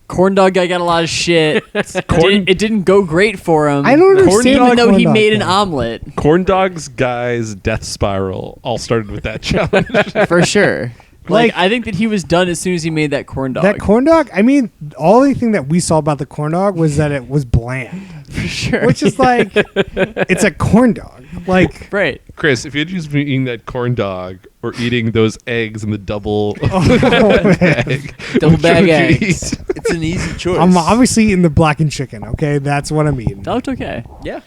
Corn dog guy got a lot of shit. It didn't go great for him. I don't understand. Even though he made an omelet. Corn dog's guy's death spiral all started with that challenge. For sure. Like, I think that he was done as soon as he made that corn dog. That corn dog, I mean, all the thing that we saw about the corn dog was that it was bland. For sure. Which is like, it's a corn dog. Like, right. Chris, if you had just been eating that corn dog or eating those eggs in the double bag, double bag eggs, it's an easy choice. I'm obviously eating the blackened chicken. Okay, that's what I'm eating. That looked okay. Yeah.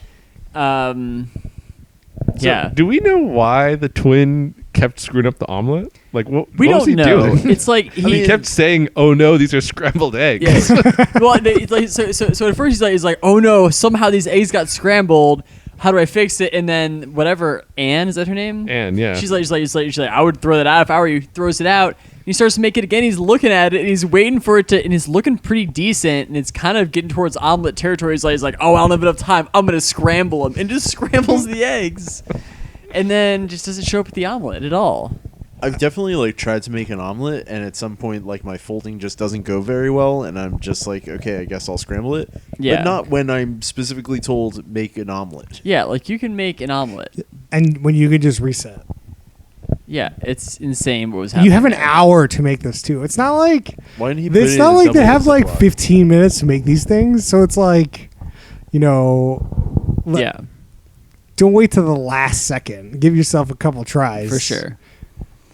So do we know why the twin kept screwing up the omelet? Like, what was he know. doing? It's like he kept saying, "Oh no, these are scrambled eggs." Yes. Well, so at first he's like, "Oh no, somehow these eggs got scrambled. How do I fix it?" And then whatever, Anne, is that her name? Anne, yeah. She's like, I would throw that out if I were you. Throws it out. And he starts to make it again. He's looking at it and he's waiting for it to, and it's looking pretty decent. And it's kind of getting towards omelet territory. He's like, "Oh, I don't have enough time. I'm gonna scramble them," and just scrambles the eggs, and then just doesn't show up at the omelet at all. I've definitely tried to make an omelet, and at some point my folding just doesn't go very well, and I'm just like, okay, I guess I'll scramble it. Yeah. But not when I'm specifically told make an omelet. Yeah, like you can make an omelet. And when you could just reset. Yeah, it's insane what was happening. You have an hour to make this too. It's not like why didn't he it's not like they have 15 minutes to make these things, so it's like, yeah. Don't wait till the last second. Give yourself a couple tries. For sure.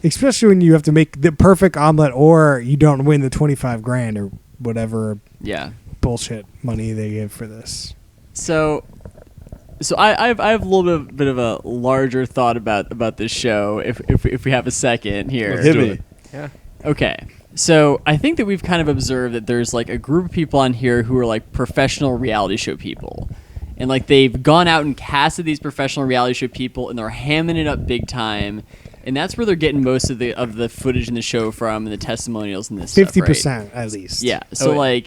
Especially when you have to make the perfect omelet or you don't win the $25,000 or whatever bullshit money they give for this. So I have a little bit of a larger thought about this show if we have a second here. Hit me. Yeah. Okay. So I think that we've kind of observed that there's like a group of people on here who are like professional reality show people. and like they've gone out and casted these professional reality show people, and they're hamming it up big time. And that's where they're getting most of the footage in the show from, and the testimonials and this 50% stuff, right? at least. Yeah. So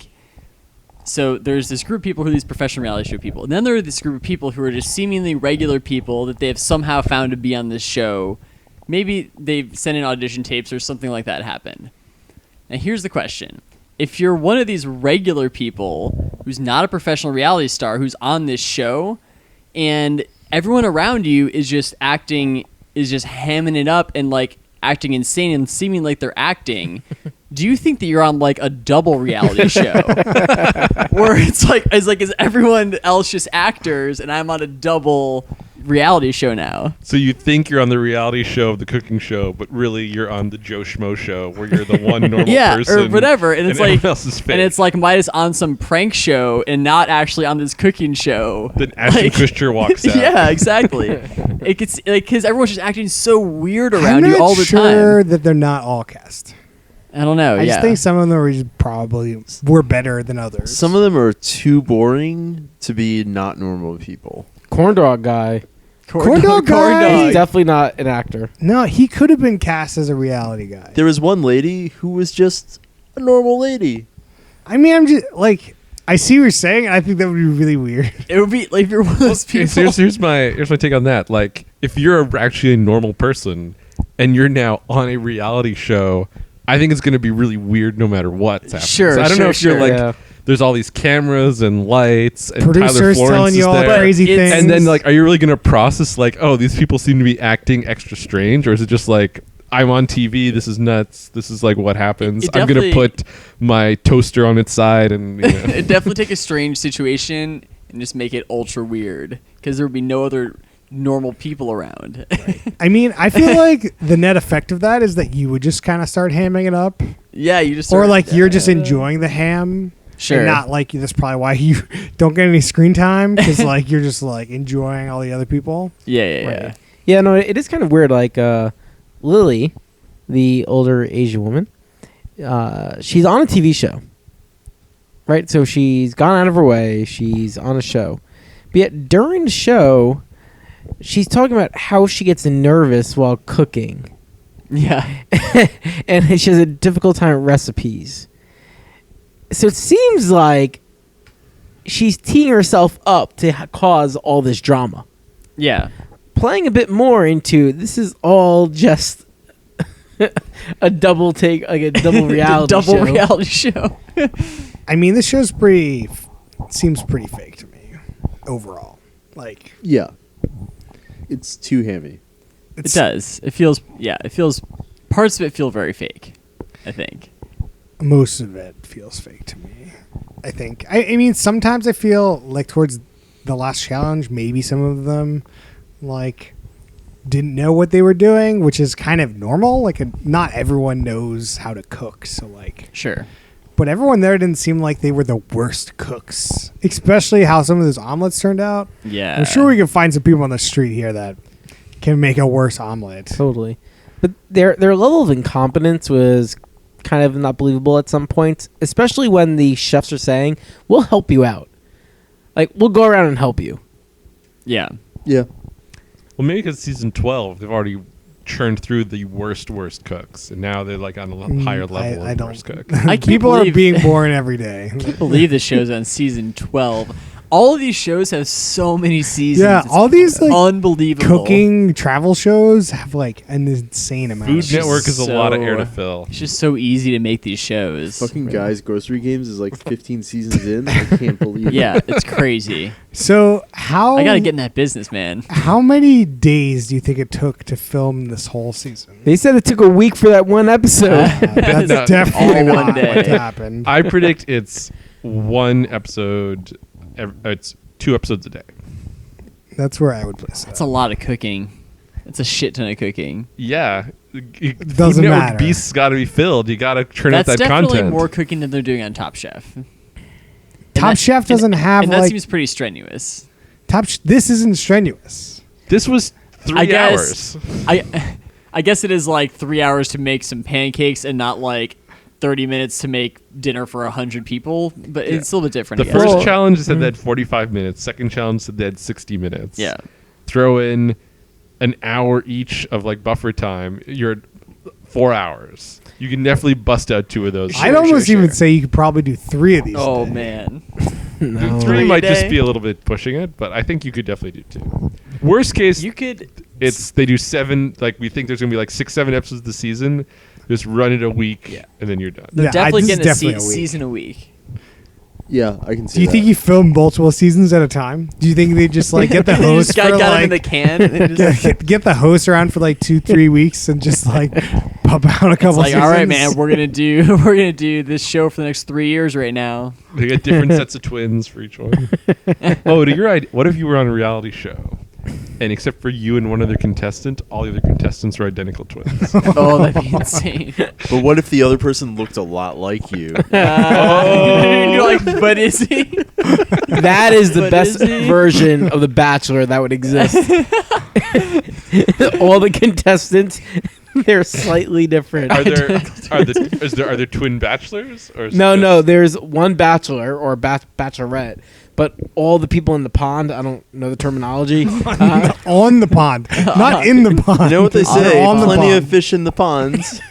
so there's this group of people who are these professional reality show people, and then there are this group of people who are just seemingly regular people that they have somehow found to be on this show. Maybe they've sent in audition tapes or something like that happened. Now here's the question: if you're one of these regular people who's not a professional reality star who's on this show, and everyone around you is just hamming it up and like acting insane and seeming like they're acting, do you think that you're on like a double reality show where it's like is everyone else just actors and I'm on a double reality show now? So you think you're on the reality show of the cooking show, but really you're on the Joe Schmo show where you're the one normal person, or whatever, and it's like else is fake. And it's like Midas on some prank show and not actually on this cooking show. Then Ashton Kutcher walks out. Yeah, exactly. It gets like because everyone's just acting so weird around I'm you not all the sure time. that they're not all cast. I don't know. I just think some of them were better than others. Some of them are too boring to be not normal people. Corn dog guy. Corn dog guy? He's definitely not an actor. No, he could have been cast as a reality guy. There was one lady who was just a normal lady. I mean, I'm just like, I see what you're saying, and I think that would be really weird. It would be like if you're one of those people. Here's my take on that. Like, if you're actually a normal person and you're now on a reality show, I think it's going to be really weird no matter what's happening. Sure, so I don't know if you're like, there's all these cameras and lights and producers Tyler Florence telling you all there. crazy things, and then like, are you really going to process like, oh, these people seem to be acting extra strange, or is it just like, I'm on TV, this is nuts, this is like what happens, I'm going to put my toaster on its side, and it definitely take a strange situation and just make it ultra weird because there would be no other normal people around. Right. I mean, I feel like the net effect of that is that you would just kind of start hamming it up. Yeah, you just or like you're just enjoying the ham. Sure. And not like that's probably why you don't get any screen time because like you're just like enjoying all the other people. Yeah. Yeah, no, it is kind of weird. Like Lily, the older Asian woman, she's on a TV show, right? So she's gone out of her way. She's on a show, but yet during the show, she's talking about how she gets nervous while cooking. Yeah. And she has a difficult time with recipes. So it seems like she's teeing herself up to cause all this drama. Yeah. Playing a bit more into this is all just a double take, like a double reality show. I mean, this show's seems pretty fake to me overall. Like, yeah. It's too hammy. It does. It feels parts of it feel very fake, I think. Most of it feels fake to me, I think. I mean, sometimes I feel like towards the last challenge, maybe some of them like didn't know what they were doing, which is kind of normal. Like, not everyone knows how to cook, so like, sure. But everyone there didn't seem like they were the worst cooks, especially how some of those omelets turned out. Yeah. I'm sure we can find some people on the street here that can make a worse omelet. Totally. But their level of incompetence was kind of not believable at some points, especially when the chefs are saying, we'll help you out. Like, we'll go around and help you. Yeah. Yeah. Well, maybe because season 12, they've already churned through the worst cooks, and now they're like on a higher level of worst cook. People are being born every day. I can't believe the show's on season 12. All of these shows have so many seasons. Yeah, all these like unbelievable cooking travel shows have like an insane amount. Food Network is a lot of air to fill. It's just so easy to make these shows. Fucking Guys Grocery Games is like 15 seasons in. I can't believe it. Yeah, it's crazy. So I gotta get in that business, man. How many days do you think it took to film this whole season? They said it took a week for that one episode. That's definitely all not one day. what happened. I predict it's one episode. It's 2 episodes a day. That's where I would place it. That's a lot of cooking. That's a shit ton of cooking. Yeah. It doesn't matter. Beast's got to be filled. You got to turn out that That's definitely content. more cooking than they're doing on Top Chef. Top Chef doesn't have and like... that seems pretty strenuous. This isn't strenuous. This was 3 hours. I guess it is like 3 hours to make some pancakes and not like 30 minutes to make dinner for 100 people, but it's still a bit different. The first challenge said they had 45 minutes. Second challenge said they had 60 minutes. Yeah. Throw in an hour each of like buffer time. You're at 4 hours. You can definitely bust out 2 of those. I'd almost even say you could probably do 3 of these. Oh, today. man. No. 3 might just be a little bit pushing it, but I think you could definitely do 2. Worst case, You could. they do 7. Like we think there's gonna be like 6, 7 episodes of the season. Just run it a week, and then you're done. They're Yeah, definitely this is getting definitely a a week. season a week. Yeah, I can see Do you that. think you filmed multiple seasons at a time? Do you think they just like get the They host just got for him like in the can. And just, get the host around for like 2-3 weeks and just like pop out a it's couple? like, seasons? all right, man, we're gonna do this show for the next 3 years right now. They get different sets of twins for each one. Oh, to your idea, what if you were on a reality show, and except for you and one other contestant, all the other contestants were identical twins? Oh, that'd be insane. But what if the other person looked a lot like you? You're like, but is he? That is the But best is he? version of The Bachelor that would exist. All the contestants, they're slightly different. Are there twin bachelors? Or is it No, just- no. There's one bachelor or bachelorette, but all the people in the pond. I don't know the terminology. On the pond, not in the pond. You know what they They're say? on the Plenty of pond. fish in the ponds.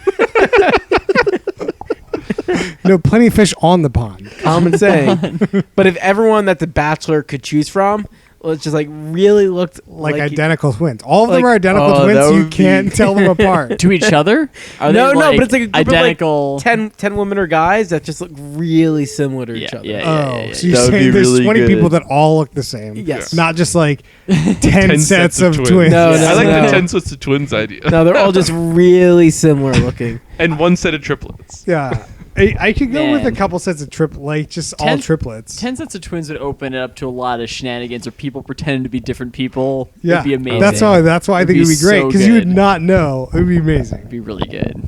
No, plenty of fish on the pond. Common saying. But if everyone that the bachelor could choose from, well, it's just like really looked Like, like identical twins. All of them like- are identical Oh, that twins. You would can't be- tell them apart. To each other? Are No, they no, but it's like a group identical. of like 10 women or guys that just look really similar to each other. Yeah. Oh, so you're That would saying be there's really 20 good. people that all look the same? Yes. Not just like 10 sets of twins. No, I like no. the 10 sets of twins idea. No, they're all just really similar looking. And 1 set of triplets. Yeah. I could go with a Man. couple sets of just all 10 triplets. 10 sets of twins would open it up to a lot of shenanigans or people pretending to be different people. Yeah, It'd be amazing. That's why I think It'd it would be be great so because you would good. not know. It would be amazing. It'd be really good.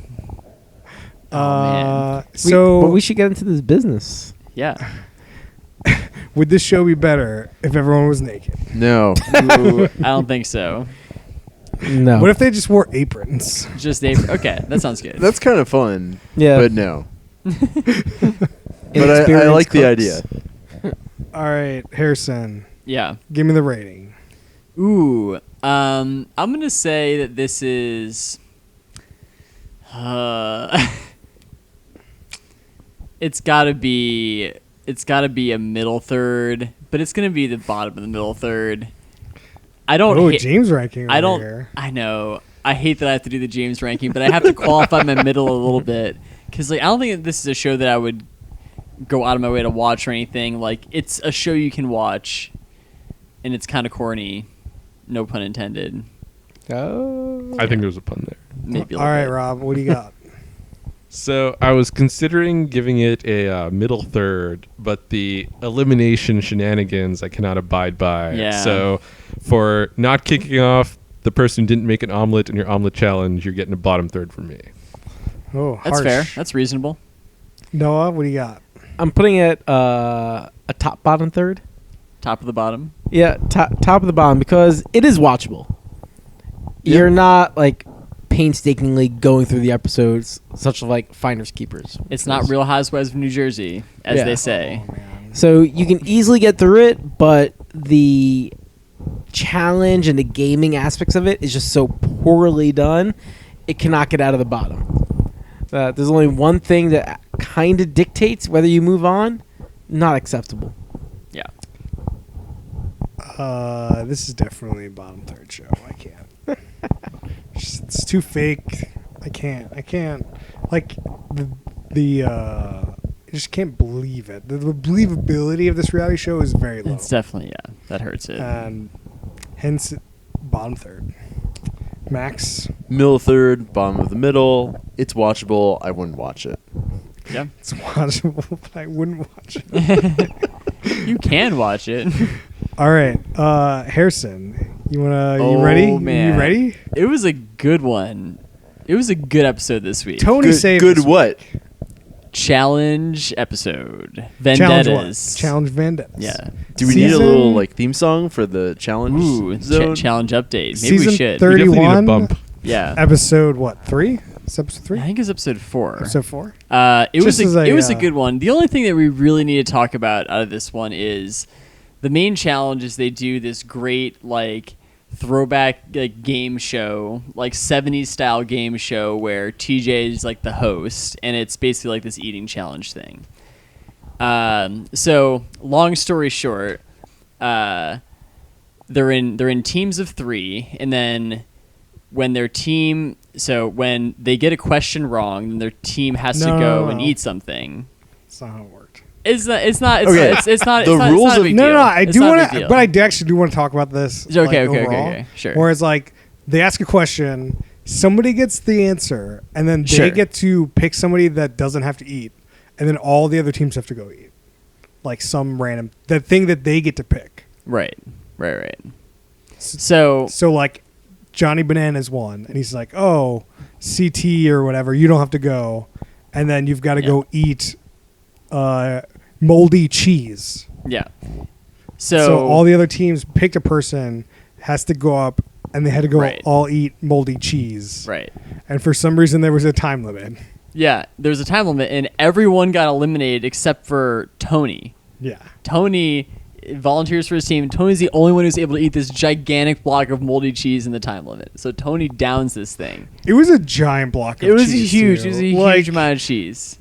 man. So but we should get into this business. Yeah. would this show be better if everyone was naked? No. Ooh, I don't think so. No. What if they just wore aprons? Just they. Okay, that sounds good. That's kind of fun. Yeah. But no. But I Inexperienced like the cooks. idea. All right, Harrison, Yeah. give me the rating. Ooh. I'm gonna say that this is. It's gotta be a middle third, but it's gonna be the bottom of the middle third. I don't. Oh, ha- James ranking. I over don't. Here. I know. I hate that I have to do the James ranking, but I have to qualify my middle a little bit because, like, I don't think that this is a show that I would go out of my way to watch or anything. Like, it's a show you can watch, and it's kind of corny. No pun intended. Oh. I think there was a pun there. Maybe. A All little right, bit. Rob, what do you got? So I was considering giving it a middle third, but the elimination shenanigans I cannot abide by. Yeah. So for not kicking off the person who didn't make an omelet in your omelet challenge, you're getting a bottom third from me. Oh, That's harsh. fair. That's reasonable. Noah, what do you got? I'm putting it a top bottom third. Top of the bottom. Yeah, top of the bottom because it is watchable. Yeah. You're not like painstakingly going through the episodes, such as like Finders Keepers. It's not Real Housewives of New Jersey, as Yeah. they say. Oh, man. So you can easily get through it, but the challenge and the gaming aspects of it is just so poorly done, it cannot get out of the bottom. There's only one thing that kind of dictates whether you move on. Not acceptable. Yeah. This is definitely a bottom third show. I can't. It's too fake. I can't. Like I just can't believe it. The believability of this reality show is very low. It's definitely, yeah. That hurts it. And hence, bottom third. Max, Middle third, bottom of the middle. It's watchable. I wouldn't watch it. Yeah. it's watchable, but I wouldn't watch it. You can watch it. All right, Harrison, you Oh, ready? man. You ready? It was a good one. It was a good episode this week. Tony Good, saved good this what? Challenge episode. Challenge what? Vendettas. Challenge Vendettas. Yeah. Do we need a Season- little like theme song for the challenge Ooh, zone? challenge update. Maybe Season we should. 30. We definitely need a 31? bump. Yeah. Episode what? 3? It's episode 3? I think it's episode 4. Episode 4? It was a good one. The only thing that we really need to talk about out of this one is the main challenge is they do this great like throwback like game show, like 70s style game show where TJ is like the host, and it's basically like this eating challenge thing. So long story short, they're in teams of 3, and then when their team, so when they get a question wrong, then their team has to go and eat something. That's not how it worked. It's not. It's Okay. not. It's not. The it's not, rules it's not a of- big No, deal. no, I It's do not a want big to, deal. but I actually do want to talk about this. Okay, sure. Whereas, like, they ask a question, somebody gets the answer, and then they Sure. get to pick somebody that doesn't have to eat, and then all the other teams have to go eat, like some random the thing that they get to pick. Right. So like, Johnny Bananas won, and he's like, "Oh, CT or whatever, you don't have to go," and then you've got to go eat moldy cheese. yeah. So all the other teams picked a person, has to go up, and they had to go Right. all eat moldy cheese. Right. And for some reason, there was a time limit. Yeah. There was a time limit, and everyone got eliminated except for Tony. Yeah. Tony volunteers for his team. Tony's the only one who's able to eat this gigantic block of moldy cheese in the time limit. So Tony downs this thing. It was a giant block of It was cheese. huge. too. It was a Like, huge amount of cheese.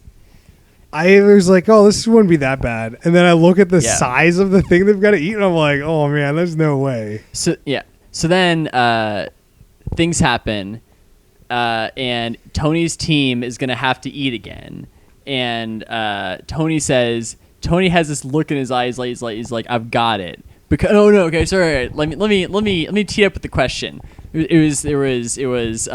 I was like, oh, this wouldn't be that bad. And then I look at the Yeah. size of the thing they've got to eat, and I'm like, oh, man, there's no way. So yeah. So then things happen, and Tony's team is gonna have to eat again. And Tony has this look in his eyes, like he's like, I've got it. Because okay, sorry. Let me tee up with the question. It was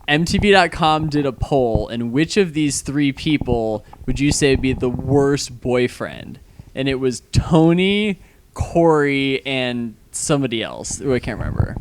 MTV.com did a poll, and which of these 3 people would you say would be the worst boyfriend? And it was Tony, Corey, and somebody else who I can't remember.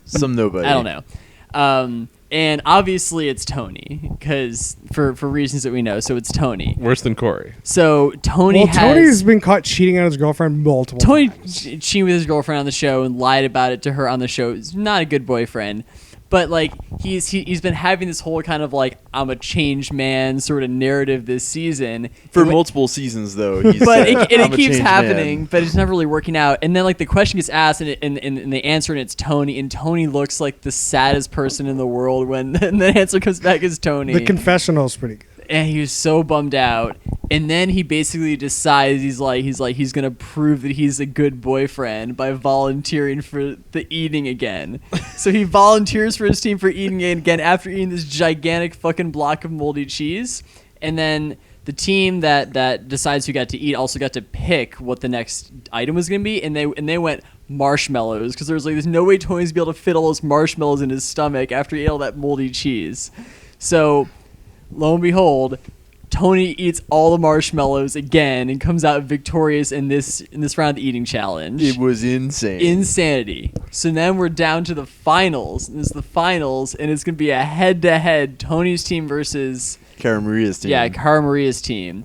Some nobody. I don't know. And obviously it's Tony, because for reasons that we know. So it's Tony. Worse than Corey. So Tony's Tony's been caught cheating on his girlfriend multiple times. cheated with his girlfriend on the show and lied about it to her on the show. He's not a good boyfriend. But like he's been having this whole kind of like I'm a changed man sort of narrative this season For multiple seasons, though. He's but said, it "I'm a keeps changed happening, man." but it's never really working out. And then like the question gets asked, and they answer, and it's Tony, and Tony looks like the saddest person in the world when and the answer comes back as Tony. The confessional's pretty good. And he was so bummed out. And then he basically decides he's gonna prove that he's a good boyfriend by volunteering for the eating again. So he volunteers for his team for eating again after eating this gigantic fucking block of moldy cheese. And then the team that decides who got to eat also got to pick what the next item was gonna be, and they went marshmallows, because there's no way Tony's gonna be able to fit all those marshmallows in his stomach after he ate all that moldy cheese. So lo and behold, Tony eats all the marshmallows again and comes out victorious in this round of the eating challenge. It was insane. Insanity. So then we're down to the finals. And this is the finals, and it's gonna be a head-to-head Tony's team versus Cara Maria's team. Yeah, Cara Maria's team.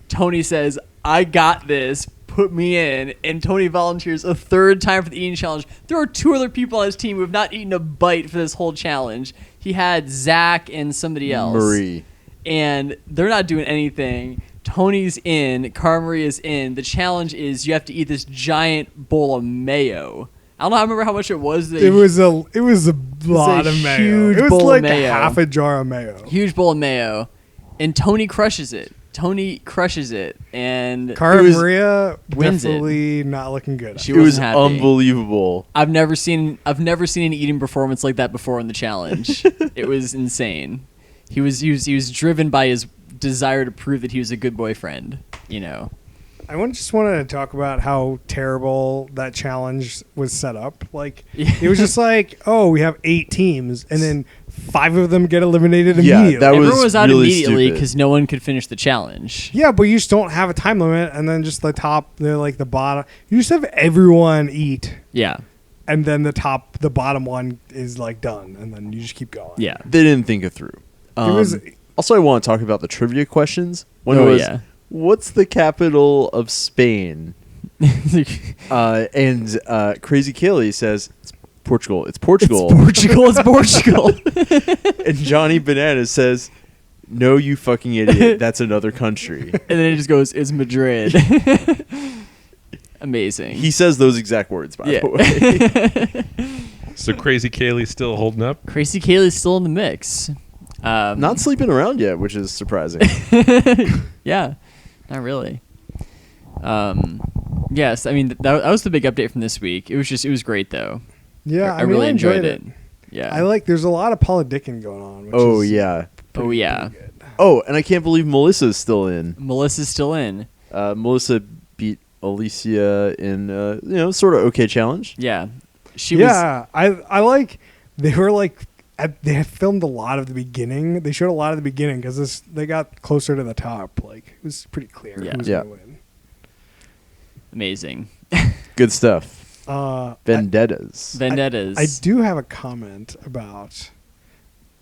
Tony says, "I got this. Put me in." And Tony volunteers a 3rd time for the eating challenge. There are 2 other people on his team who have not eaten a bite for this whole challenge. He had Zach and somebody else. Marie. And they're not doing anything. Tony's in. Cara Maria's in. The challenge is you have to eat this giant bowl of mayo. I don't remember how much it was. It was a lot of mayo. huge It was bowl of like mayo. half a jar of mayo. Huge bowl of mayo. And Tony crushes it. And Cara It was- Maria wins it. definitely not looking good. She It was wasn't happy. unbelievable. I've never seen an eating performance like that before in the challenge. It was insane. He was driven by his desire to prove that he was a good boyfriend, you know. I just wanted to talk about how terrible that challenge was set up. Like, it was just like, oh, we have 8 teams, and then 5 of them get eliminated Yeah, immediately. that was Everyone was out really immediately stupid. because no one could finish the challenge. Yeah, but you just don't have a time limit, and then just the bottom. You just have everyone eat, Yeah. and then the bottom one is like done, and then you just keep going. Yeah. They didn't think it through. was- Also, I want to talk about the trivia questions. One Oh, was, yeah. what's the capital of Spain? And Crazy Kaylee says, Portugal. It's Portugal. It's Portugal. And Johnny Bananas says, "No, you fucking idiot. That's another country." And then it just goes, "It's Madrid." Amazing. He says those exact words, by the way. So Crazy Kaylee's still holding up? Crazy Kaylee's still in the mix. Not sleeping around yet, which is surprising. Yeah, not really. Yes, I mean that was the big update from this week. It was great though. Yeah, I really enjoyed it. Yeah, there's a lot of politicking going on. Which Oh is yeah. pretty good. Oh, and I can't believe Melissa's still in. Melissa's still in. Melissa beat Alicia in sort of okay challenge. Yeah, she was. I like. They were like. They had filmed a lot of the beginning. They showed a lot of the beginning because they got closer to the top. Like it was pretty clear who was gonna win. Amazing. Good stuff. Vendettas. I do have a comment about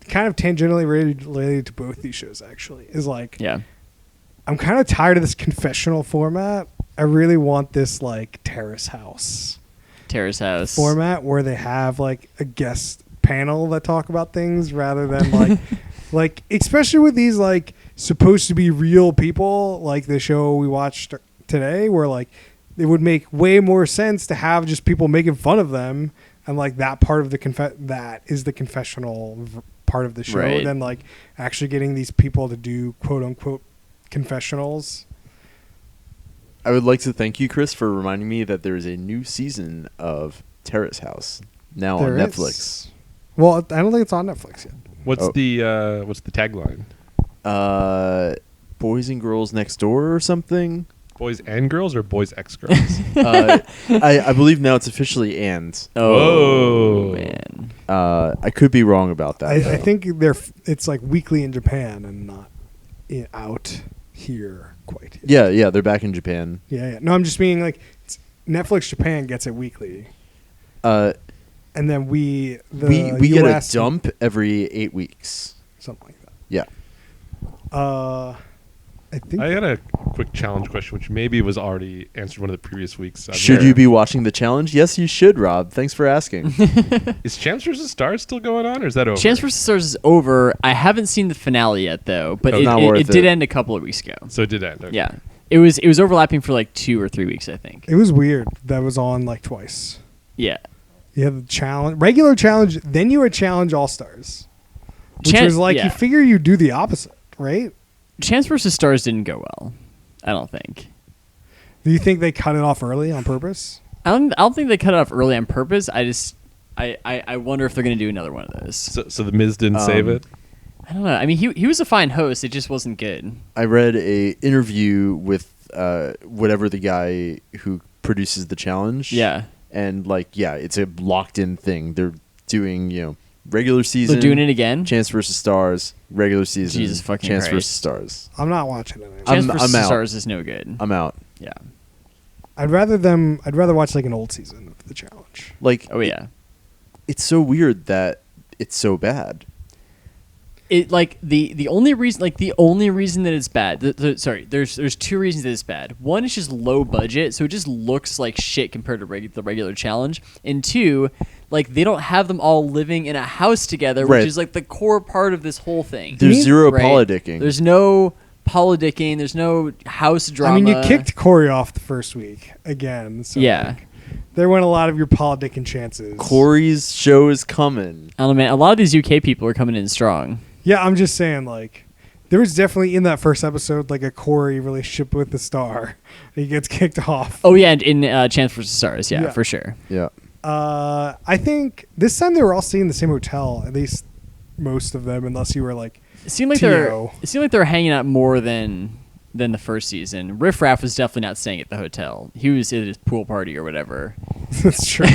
kind of tangentially related to both these shows. Actually, is like I'm kind of tired of this confessional format. I really want this like Terrace House format where they have like a guest panel that talk about things rather than like like especially with these like supposed to be real people like the show we watched today where like it would make way more sense to have just people making fun of them and like that part of the that is the confessional part of the show than like actually getting these people to do quote unquote confessionals. I would like to thank you, Chris, for reminding me that there is a new season of Terrace House now on Netflix. Well, I don't think it's on Netflix yet. What's the tagline? Boys and Girls Next Door or something? Boys and Girls or Boys X Girls? I believe now it's officially and. Oh man. I could be wrong about that. I think it's like weekly in Japan and not out here quite yet. Yeah, they're back in Japan. Yeah. No, I'm just meaning like Netflix Japan gets it weekly. And then we get a dump every 8 weeks. Something like that. Yeah. I think I had a quick challenge question, which maybe was already answered one of the previous weeks. Should you be watching the challenge? Yes, you should, Rob. Thanks for asking. Is Champs vs. Stars still going on, or is that over? Champs vs. Stars is over. I haven't seen the finale yet, though, but it did end a couple of weeks ago. So it did end. Okay. Yeah. It was overlapping for like 2 or 3 weeks, I think. It was weird. That was on like twice. Yeah. You had the regular challenge, then you had Challenge All-Stars. Which was like, you figure you do the opposite, right? Champs vs. Stars didn't go well, I don't think. Do you think they cut it off early on purpose? I don't think they cut it off early on purpose. I wonder if they're going to do another one of those. So the Miz didn't save it? I don't know. I mean, he was a fine host. It just wasn't good. I read a interview with whatever the guy who produces the challenge. Yeah. And it's a locked in thing. They're doing, regular season. They're doing it again? Chance versus Stars, regular season. Jesus fucking Chance Christ. versus Stars. I'm not watching it. Chance versus Stars is no good. I'm out. Yeah. I'd rather watch like an old season of the challenge. It's so weird that it's so bad. It the only reason that it's bad. There's 2 reasons that it's bad. One is just low budget, so it just looks like shit compared to the regular challenge. And 2, they don't have them all living in a house together, which is like the core part of this whole thing. There's zero politicking. There's no politicking. There's no house drama. I mean, you kicked Corey off the first week again. So yeah. There went a lot of your politicking chances. Corey's show is coming. I don't know, man. A lot of these UK people are coming in strong. Yeah, I'm just saying, there was definitely in that first episode, a Corey relationship with the star. He gets kicked off. Oh, yeah, in Chance vs. Stars, yeah, for sure. Yeah. I think this time they were all staying in the same hotel, at least most of them, unless you were It seemed like they were hanging out more than the first season. Riff Raff was definitely not staying at the hotel. He was at his pool party or whatever. That's true.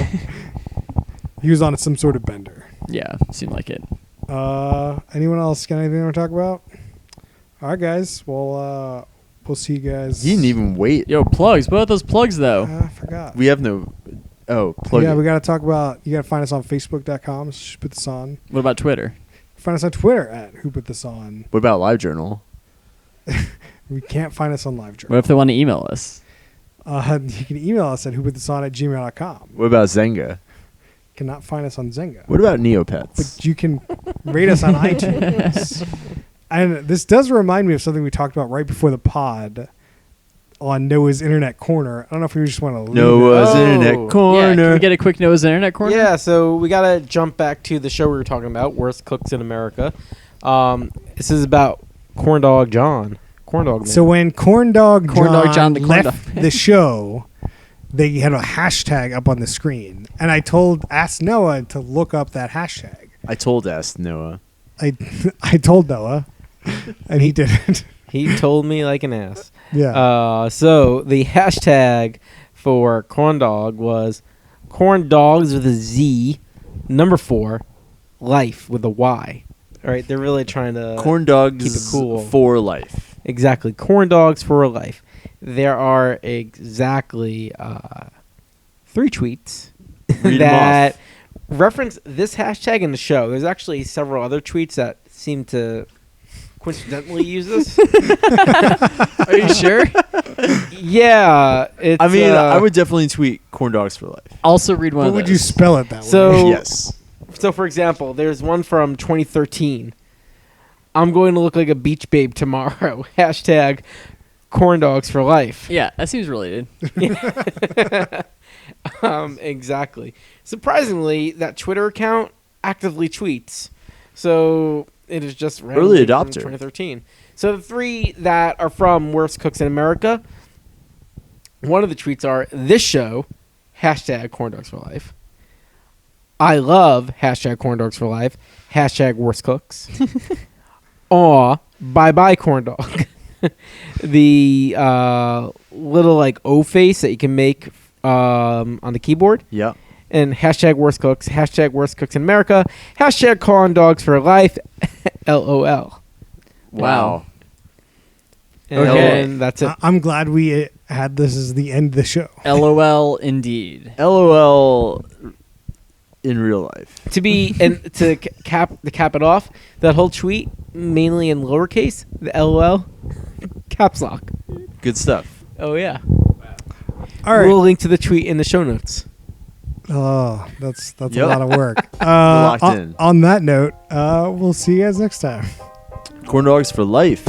He was on some sort of bender. Yeah, seemed like it. Anyone else got anything they want to talk about? All right, guys. We'll see you guys. You didn't even wait. Yo, plugs. What about those plugs, though? I forgot. We have no... Oh, plug Yeah, it. we got to talk about... You got to find us on Facebook.com. Who Put This On. What about Twitter? Find us on Twitter at Who Put This On. What about LiveJournal? We can't find us on LiveJournal. What if they want to email us? You can email us at whoputthison@gmail.com. What about Zynga? cannot find us on Zynga. What about Neopets? But you can rate us on iTunes. And this does remind me of something we talked about right before the pod on Noah's Internet Corner. I don't know if we just want to leave Noah's Internet Corner. Yeah, can we get a quick Noah's Internet Corner? Yeah, so we got to jump back to the show we were talking about, Worst Cooks in America. This is about Corn Dog John. Corn Dog Man. So when Corn Dog John the corn left the show, they had a hashtag up on the screen. And I asked Noah to look up that hashtag. I told Ask Noah. I told Noah, and he didn't. He told me like an ass. Yeah. So the hashtag for Corn Dog was Corn Dogs with a Z, number 4, life with a Y. All right, they're really trying to Corn Dogs keep it cool. for life. Exactly, Corn Dogs for life. There are exactly 3 tweets Read 'em that off. reference this hashtag in the show. There's actually several other tweets that seem to coincidentally use this. Are you sure? Yeah, it's, I mean, I would definitely tweet Corn Dogs for life. Also read one What of would those. you spell it that way? So Yes. So, for example, there's one from 2013. I'm going to look like a beach babe tomorrow. Hashtag Corn Dogs for life. Yeah, that seems related. Exactly. Surprisingly, that Twitter account actively tweets. So it is just Early randomly from adopter. 2013. So the 3 that are from Worst Cooks in America, one of the tweets are this show, hashtag Corn Dogs for life. I love hashtag Corn Dogs for life, hashtag Worst Cooks. Aw, bye bye Corn Dog. The little like O face that you can make on the keyboard. Yeah. And hashtag Worst Cooks, hashtag Worst Cooks in America, hashtag Corn Dogs for life, LOL. Wow. Okay. And that's it. I'm glad we had this as the end of the show. LOL indeed. LOL in real life. To be and to cap it off, that whole tweet mainly in lowercase, the LOL, caps lock. Good stuff. Oh yeah. All right. We'll link to the tweet in the show notes. Oh, that's Yep. a lot of work. Locked in. On that note, we'll see you guys next time. Corn Dogs for life.